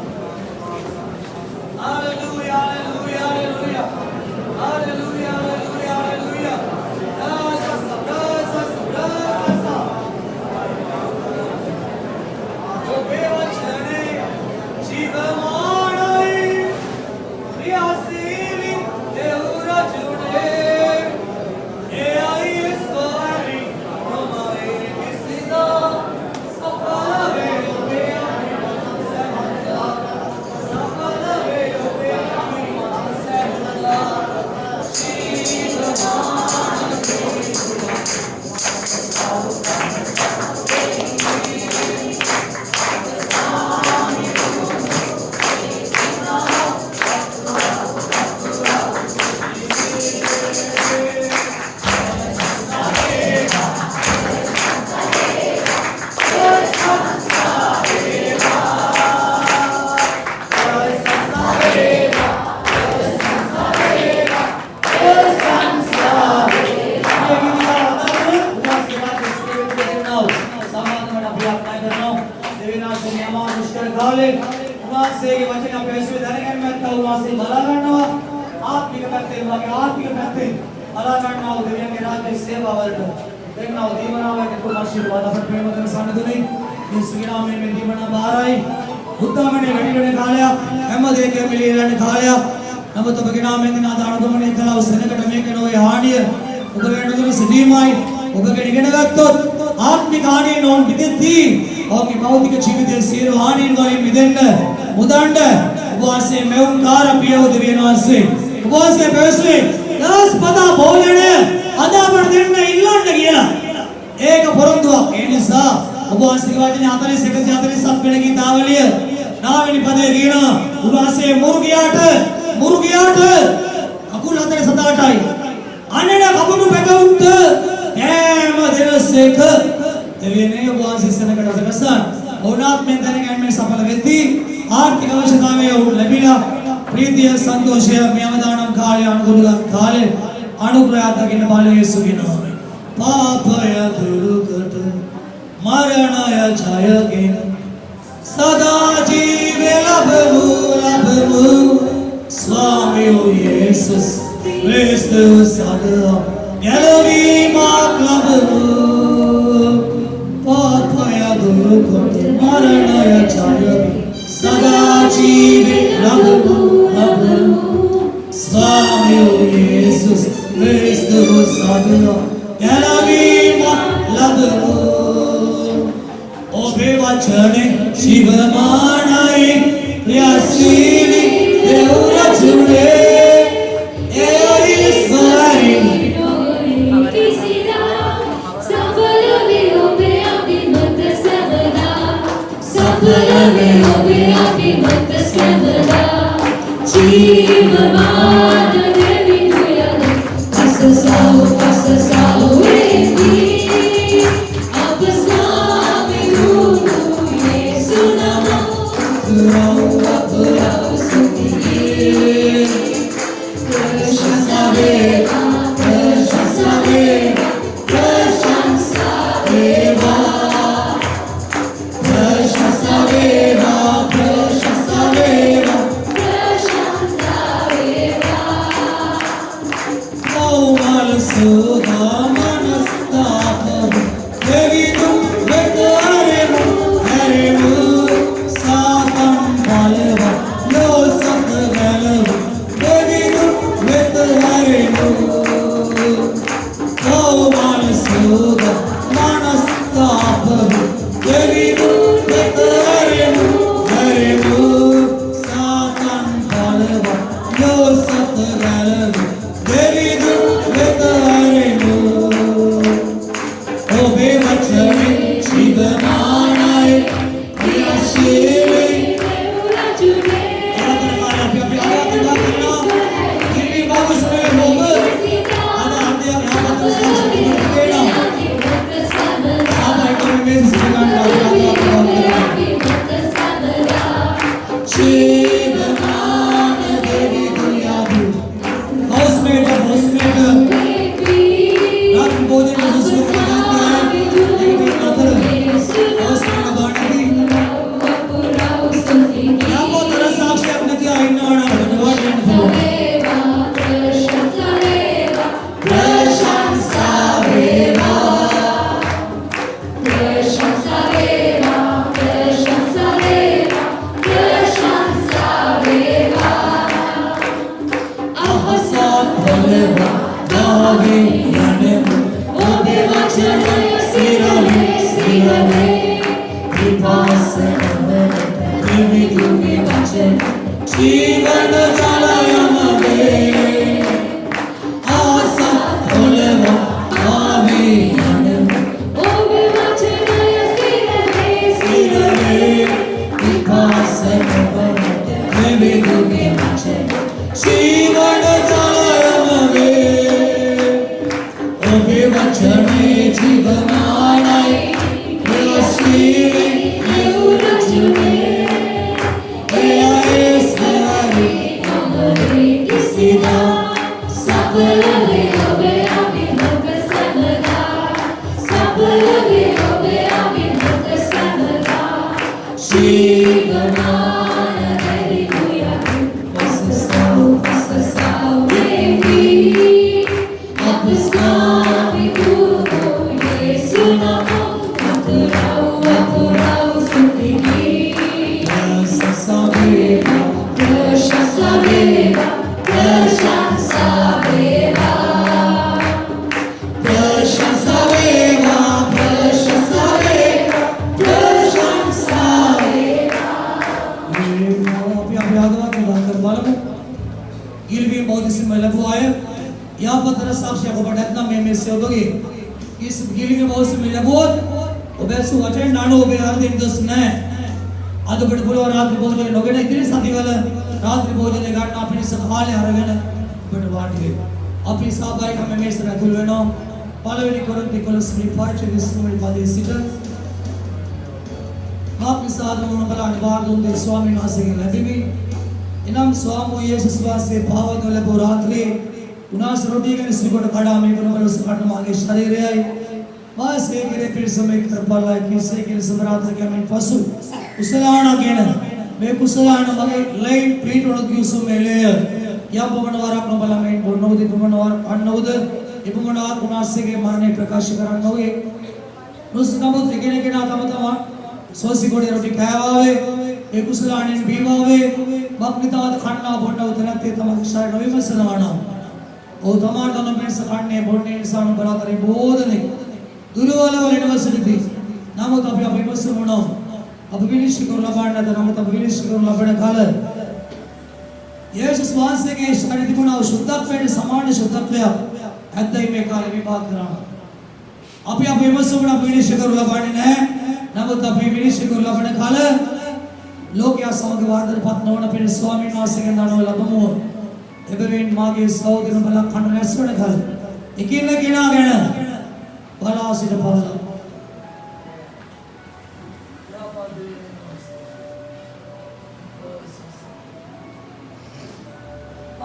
hallelujah hallelujah hallelujah hallelujah hallelujah hallelujah ආවේ යන්නමු ඔබේ වචනය සිරවේ සිරවේ විපාසනවලට විවිධුගේ වචන ජීවන ජලයම වේ ආස පොළව ආවේ යන්නමු ඔබේ වචනය සිරවේ සිරවේ විපාසනවලට විවිධුගේ වචන ජීවන ජලයම වේ ඔබේ වචනේ ජීවමානයි ප්‍රස්වී යුරජුනේ එයසරි අමරේ කිසිදා සබලවේ ඔබේ අභිමුඛ සමදා සබලවේ ඔබේ අභිමුඛ සමදා ජීවමාන දෙවියා පස්සසාව වේවි අපස්කාමි කුදෝ යේසු නමෝ අතුරව සුතිනි සසබේවා ප්‍රශංසාවේවා ප්‍රශංසාවේවා ප්‍රශංසාවේවා ප්‍රශංසාවේවා ප්‍රශංසාවේවා අපි අපේ ආදවත් උදාකර බලමු गिरवी बहुत इसमें लघु आए यहाँ पर तरह साक्ष्य को बढ़ाना में से होगी इस गिरवी बहुत से मिला बहुत वो वैसे वचन नानो हो गया दिन दस न आधो बड़े बोलो रात्रि भोजन लोगे ना इतने साथी वाला रात्रि भोजन गाड़ना अपने संभाले आ रहे ना बड़े वाट गए अपनी साथ भाई हमें में से रखूँ लेना पालवेनी करों निकोलस में फाइट जिसमें मेरी बातें सीटर आपके साथ उन्होंने कला निवार दूँगे स्वामी नासे के लबी भी इनाम स्वामी यीशु स्वासे पावन वाले बोरात्रि उनास रोटी के निस्बत खड़ा में करो वाले उस काट मांगे शरीर है बस एक रे फिर समय कर पाला किसे के समरात्र के में पशु कुशलाना के न मैं कुशलाना मगे लई पीठ और क्यूसु मेले या पवन वारा अपना बला में बोनोदि पवन वार अन्नोद इपमन आर उनास के मारने प्रकाश करन होए उस नबुत के ना तमतमा सोसी कोड़ी रोटी खावावे एक कुशलाने बीवावे बकनिताद खन्ना बोंडा उतरते तमक शाय नवी मसलाना ओ तमार दोनों में से खन्ने बोंडे इंसान बराबर बोधने दुरुवाला वाले यूनिवर्सिटी थी नामो तब या फेमस होना अब विनिश करला बांडा तो नामो तब विनिश करला बड़े काल यीशु स्वास से के शरीर गुना शुद्धत्व में समान शुद्धत्व अद्दै में काल विभाग कराना अब या फेमस होना विनिश करला बांडे ने नामो तब विनिश करला बड़े काल लोग या समग्र वादर पत्नों फिर स्वामी नासे के नानो लबमो एबेवेन मागे सौदिन बला खंड रेस्टोरेंट घर इकिन किना गण बला सिर पावला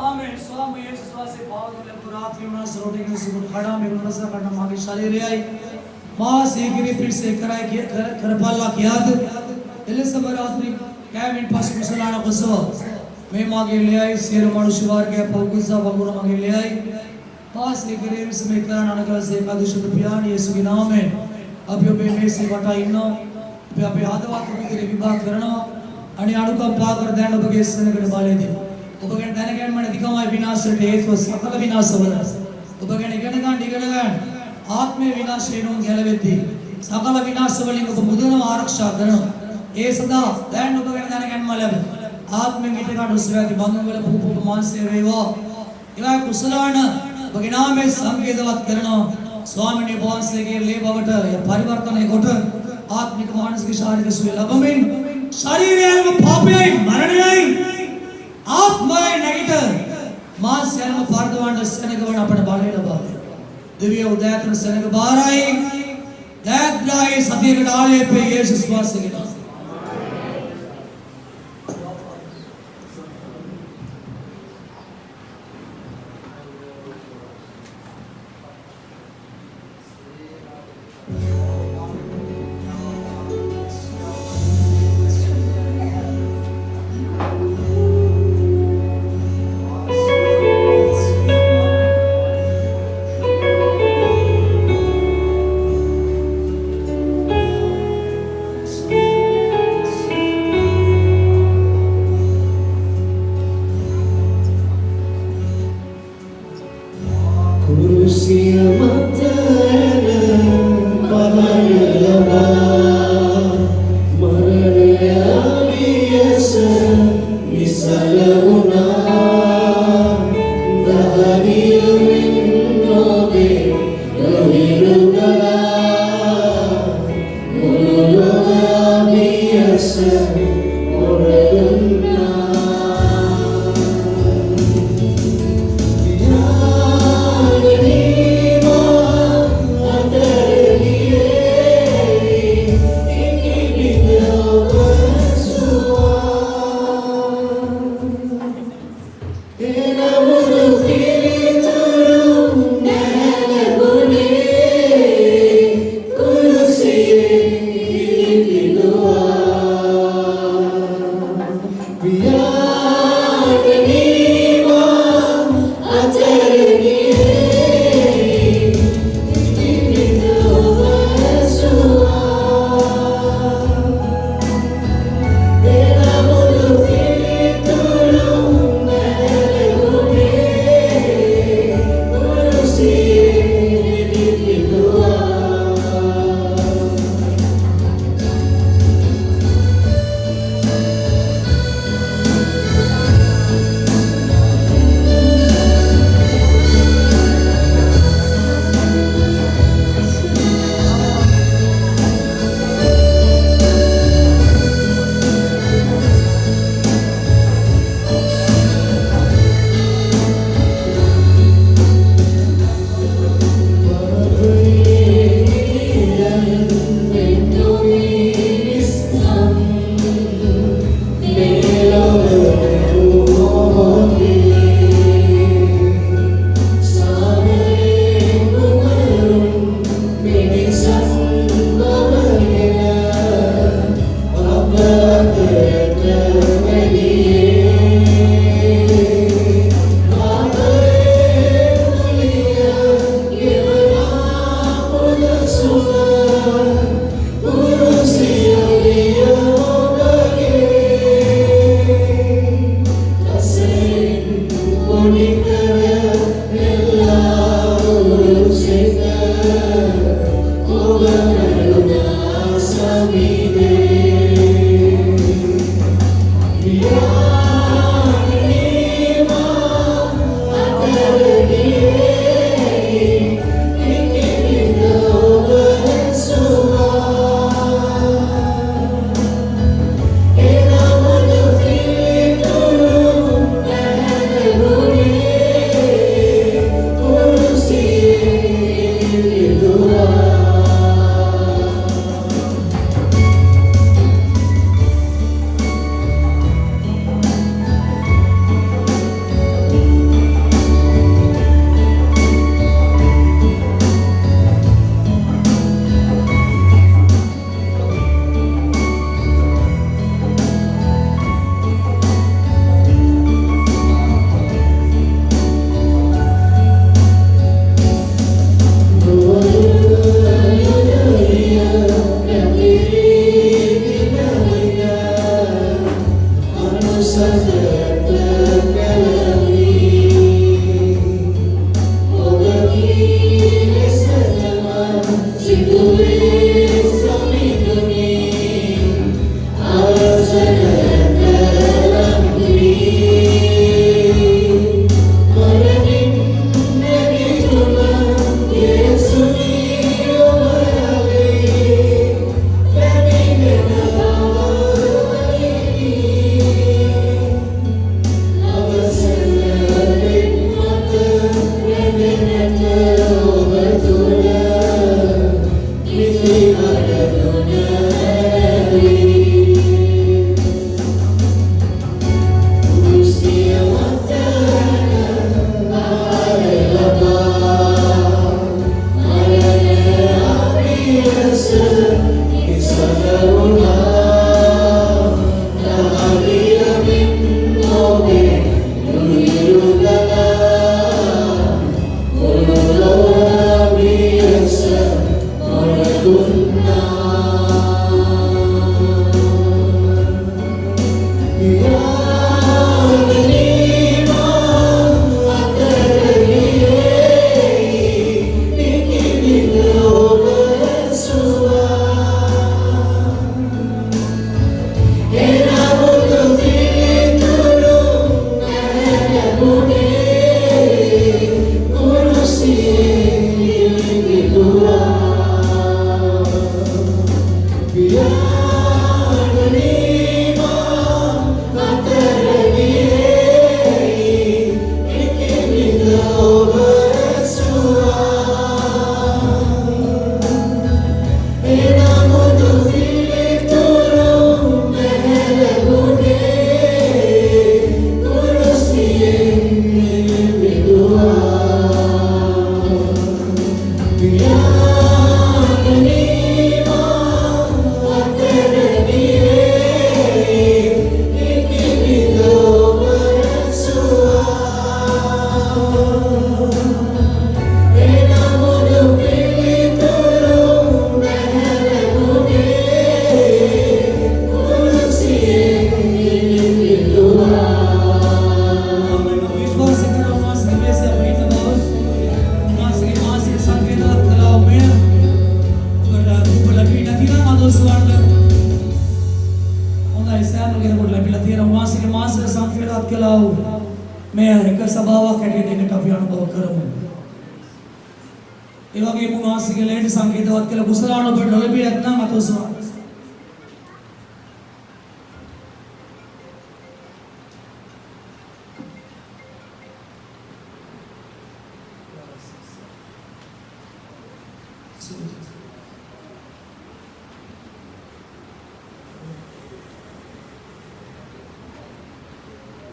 आमीन स्वामी यीशु स्वासे पावन वाले पुरातन उनास रोटी के सुबह खड़ा में उनसा करना मागे शरीर आई मां से गिरे फिर से कराए के करपाला कियाद एलिसबर रात्रि कैबिन पास कुशलाना कुसव मैं मागे ले आई शेर मनुष्यवार के पौकुसा बगुर मागे ले आई पास एक रेम से मैं कराना नगर से एकादश रुपयान यीशु के नाम में अब यो बे में से बटा इन्नो पे अपे आदवा तो के विभाग करना आणि अणुका पाकर दैन बगे सनगड बाले दे उपगण दैन गण मन दिकमाय विनाश रे तो सकल विनाश वर उपगण गण आत्मे विनाश रेणु गेलवेति सकल विनाश वलिंग मुदन आरक्षा करण ए सदा दैन उपगण दैन गण मलब आत्मे गिटे का दुसराति बंधन वල भूप मानसे वेवा इवा कुशलान बगिना में संकेतවත් करना स्वामी ने बोंसे के ले बवट या परिवर्तन गोट आत्मिक मानसिक शारीरिक सुय लबमिन शरीरम पापे मरणयයි आत्मय नेगिट मास्यम पार्दवांड सनगवण अपन बाले लबाले दिव्य उदयतन सनग बाराई दैद्राई सती डाले पे यीशु स्वास के नाम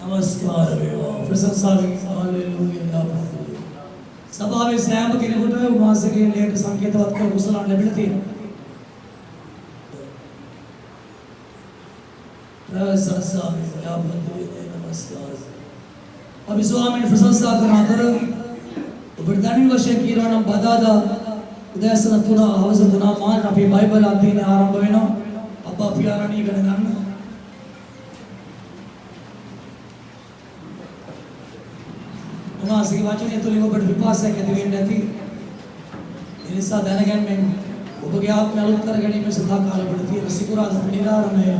नमस्कार प्रशंसा हालेलुया सभावे सෑම කෙනෙකුට උන්වහන්සේගේ ලේඛ සංකේතවත් කර කුසලයන් ලැබිලා තියෙනවා. प्रशंसा नमस्कार अभी स्वामी प्रशंसा कराकर बर्दानी वर्ष कीराणम बदादा उदयसन तुना हवस तुना मान अभी बाइबल आती ने आरंभ वेनो अब्बा प्यारानी गणगण उन्हासी वाचने तो लिखो बट विपास है कहते हैं नती इनसा दानगन में उपगे आप में उत्तर गणी में सदा काल बढ़ती है सिकुरा धनिरार में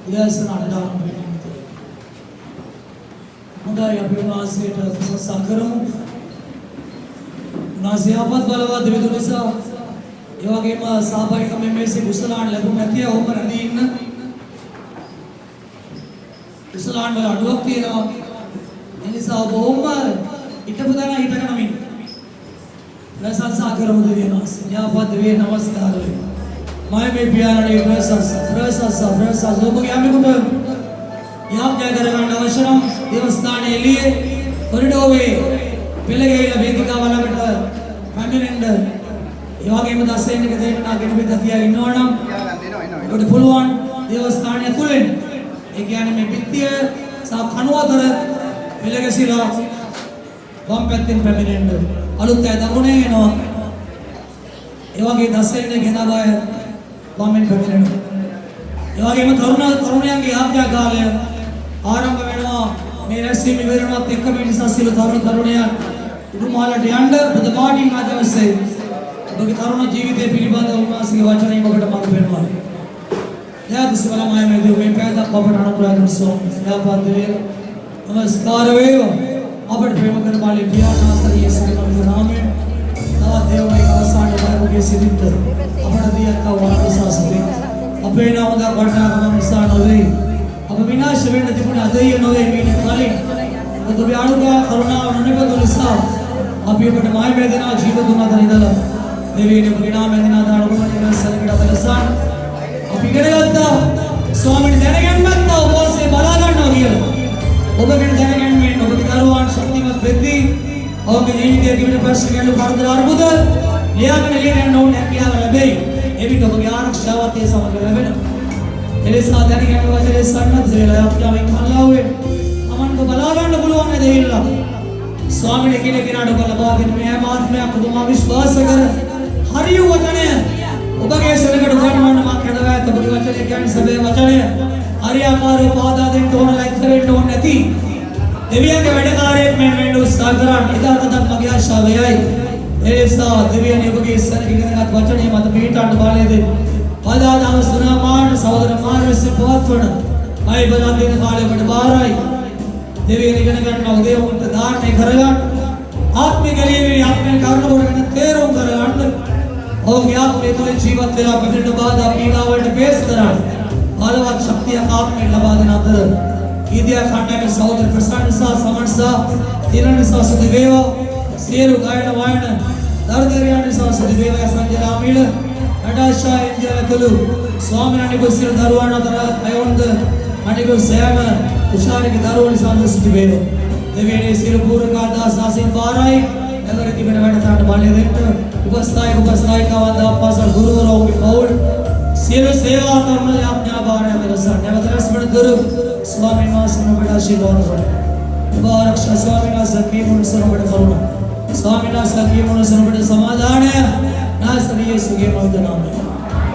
उदयसन अड्डारम बैठे मुदा या उन्हासी प्रशंसा करूं उन्हासी आपत बलवाद विदुनिसा इवागे मा साबाई में से गुसलान लगू मैं क्या ऊपर अधीन गुसलान वाला अडवक्ति ना इनसा बहुमर इटपुदाना इटकनमी प्रशंसा करो देवी नास या पद वे नमस्कार माय में प्यारा ने प्रशंसा जो बगे हमें कुछ यहाँ क्या करेगा नवशरम देवस्थान के लिए कोरिडोवे पिलगेला वेदिका वाला बेटा परमानेंट इवागे में दासेन के देव ना के बिततिया इन्नोणम बट फुलवान देवस्थान या तुलेन एक यानी में बित्तिय साब खनुआ तर पिलगेसिला बम्पेतिन परमानेंट अलुत्ते दमुने नो इवागे दासेन ने घेना बाय बम्पेन परमानेंट इवागे में तरुणयांगे आज्ञा काले आरंभ वेणो मेरे सी विवरण तेक्क में सासिलो तरुणया उमालट यांड प्रदमाटी माध्यमसे बगे तरुण जीविते पिलिबंद उन्वासिके वचन इमකට මඟ පෙන්වනවා. යාද සිවලමය මේ දෙව මේ පෑදක් අපට අනුග්‍රහ ස්වාමී. යාපත් වේ. नमस्कार වේවා. අපට ප්‍රේම කරන මාළේ පියාණන් යේසුස් ක්‍රිස්තුගේ නාමයෙන් තව දේවමයි අවසාන වරමුගේ සිරිත අපට දී අත්ව වාසසාසතේ අපේ නාමද වඩනාකම නිසා නොවේ. අප විනාශ වෙන්න තිබුණ අදහිය නොවේ මීට කලින් ඔබේ අනුග්‍රහ කරුණාව නොනිබඳු නිසා අපි ඔබට මාය වේදනා ජීවිත දුන්නද ඉඳලා देवी ने परिणाम में दिना दाड़ को ने सलगड़ा बलसान अब इकडे गत्ता स्वामी देनगन मत्ता वो से बलागण हो गया ඔබගෙන දැනගන්න මේ ඔබගේ දරුවන් ශක්තිමත් වෙද්දී ඔබගේ ජීවිතයේ තිබෙන ප්‍රශ්න ගැටලු කරදර අර්බුද ලියාගෙන ලියන්න ඕනේ හැකියාව ලැබෙයි එවිට ඔබගේ ආරක්ෂාවත් ඒ සමග ලැබෙනවා එලෙසා දැනගන්න වචනේ සන්නත් වෙලා අපියන් කල්ලාවේ අමන්ක බලා ගන්න පුළුවන් දෙවිල්ලා ස්වාමීන් වහන්සේ කෙනාට ඔබ ලබා දෙන මේ ආත්මයක් ඔබ විශ්වාස කර හරිය වචනය ඔබගේ සලකට ගන්නවන්න මා කඩවා ඇත ඔබගේ වචනේ කියන්නේ සබේ වචනය हरियामारो पादा दिन दोनों लेक्चर टोन नती देविया के बैठे कार्य में मेंडो सागरान इधर तक मगिया शावयाई ऐसा देविया ने बगी सर की गंगा वचन मत पीटा वाले दे पादा दाव सुना मान सहोदर मान से बहुत फण भाई बना दिन काले बट बाहर आई දෙවියන් ඉගෙන ගන්න උදේ උන්ට ධාරණය කරගන්න ආත්මික ලියවිලි ආත්මික කරුණ වලට තේරුම් කරගන්න ඔහුගේ ආත්මය තුළ ජීවත් වෙලා පිළිඳ බාධා පීඩා වලට පේස් කරන්න බලවත් ශක්තියක් ආත්මයෙන් ලබා දෙන අතර ඊදියා කණ්ඩායමේ සහෝදර ප්‍රසන්න සහ සමන් සහ දිනන සහ සුදු වේවා සියලු ගායන වායන දර්දරියන් සහ සුදු වේවා සංජානමිල නඩාෂා එන්ජලකලු ස්වාමීන් වහන්සේ දරුවන් අතර අයොන්ද අනිකු සෑම උෂාරික දරුවන් සහ සුදු වේවා දෙවියනේ සියලු පූර්ණකාදාස ආසීන් වාරයි නගර තිබෙන වැඩසටහන බලය දෙන්න උපස්ථායක උපස්ථායිකාවන් දාපසල් ගුරුවරයෝගේ පවුල් සියලු සේවා කරන යාඥා භාරය වෙනසක් නැවතරස් වන ගුරු ස්වාමීන් වහන්සේ ඔබට ආශිර්වාද කරනවා. ඔබ ආරක්ෂා ස්වාමීන් වහන්සේ කීමුණ ඔබට කරුණා. ස්වාමීන් වහන්සේ කීමුණ ඔබට සමාදානය නාසරිය යේසුගේ මෞතනාමය.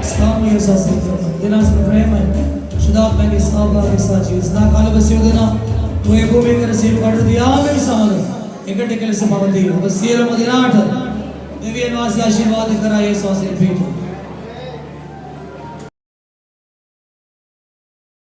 ස්වාමීන් වහන්සේ දිනස් ප්‍රේමයි. शुद्धात्मा सहभागी साची सदा काल बसियोदना वो भूमि कर सील कर दिया में समझ एकटे के लिए समावती बसियल मदिनाट देवी निवासी आशीर्वाद कराए स्वासी पीठ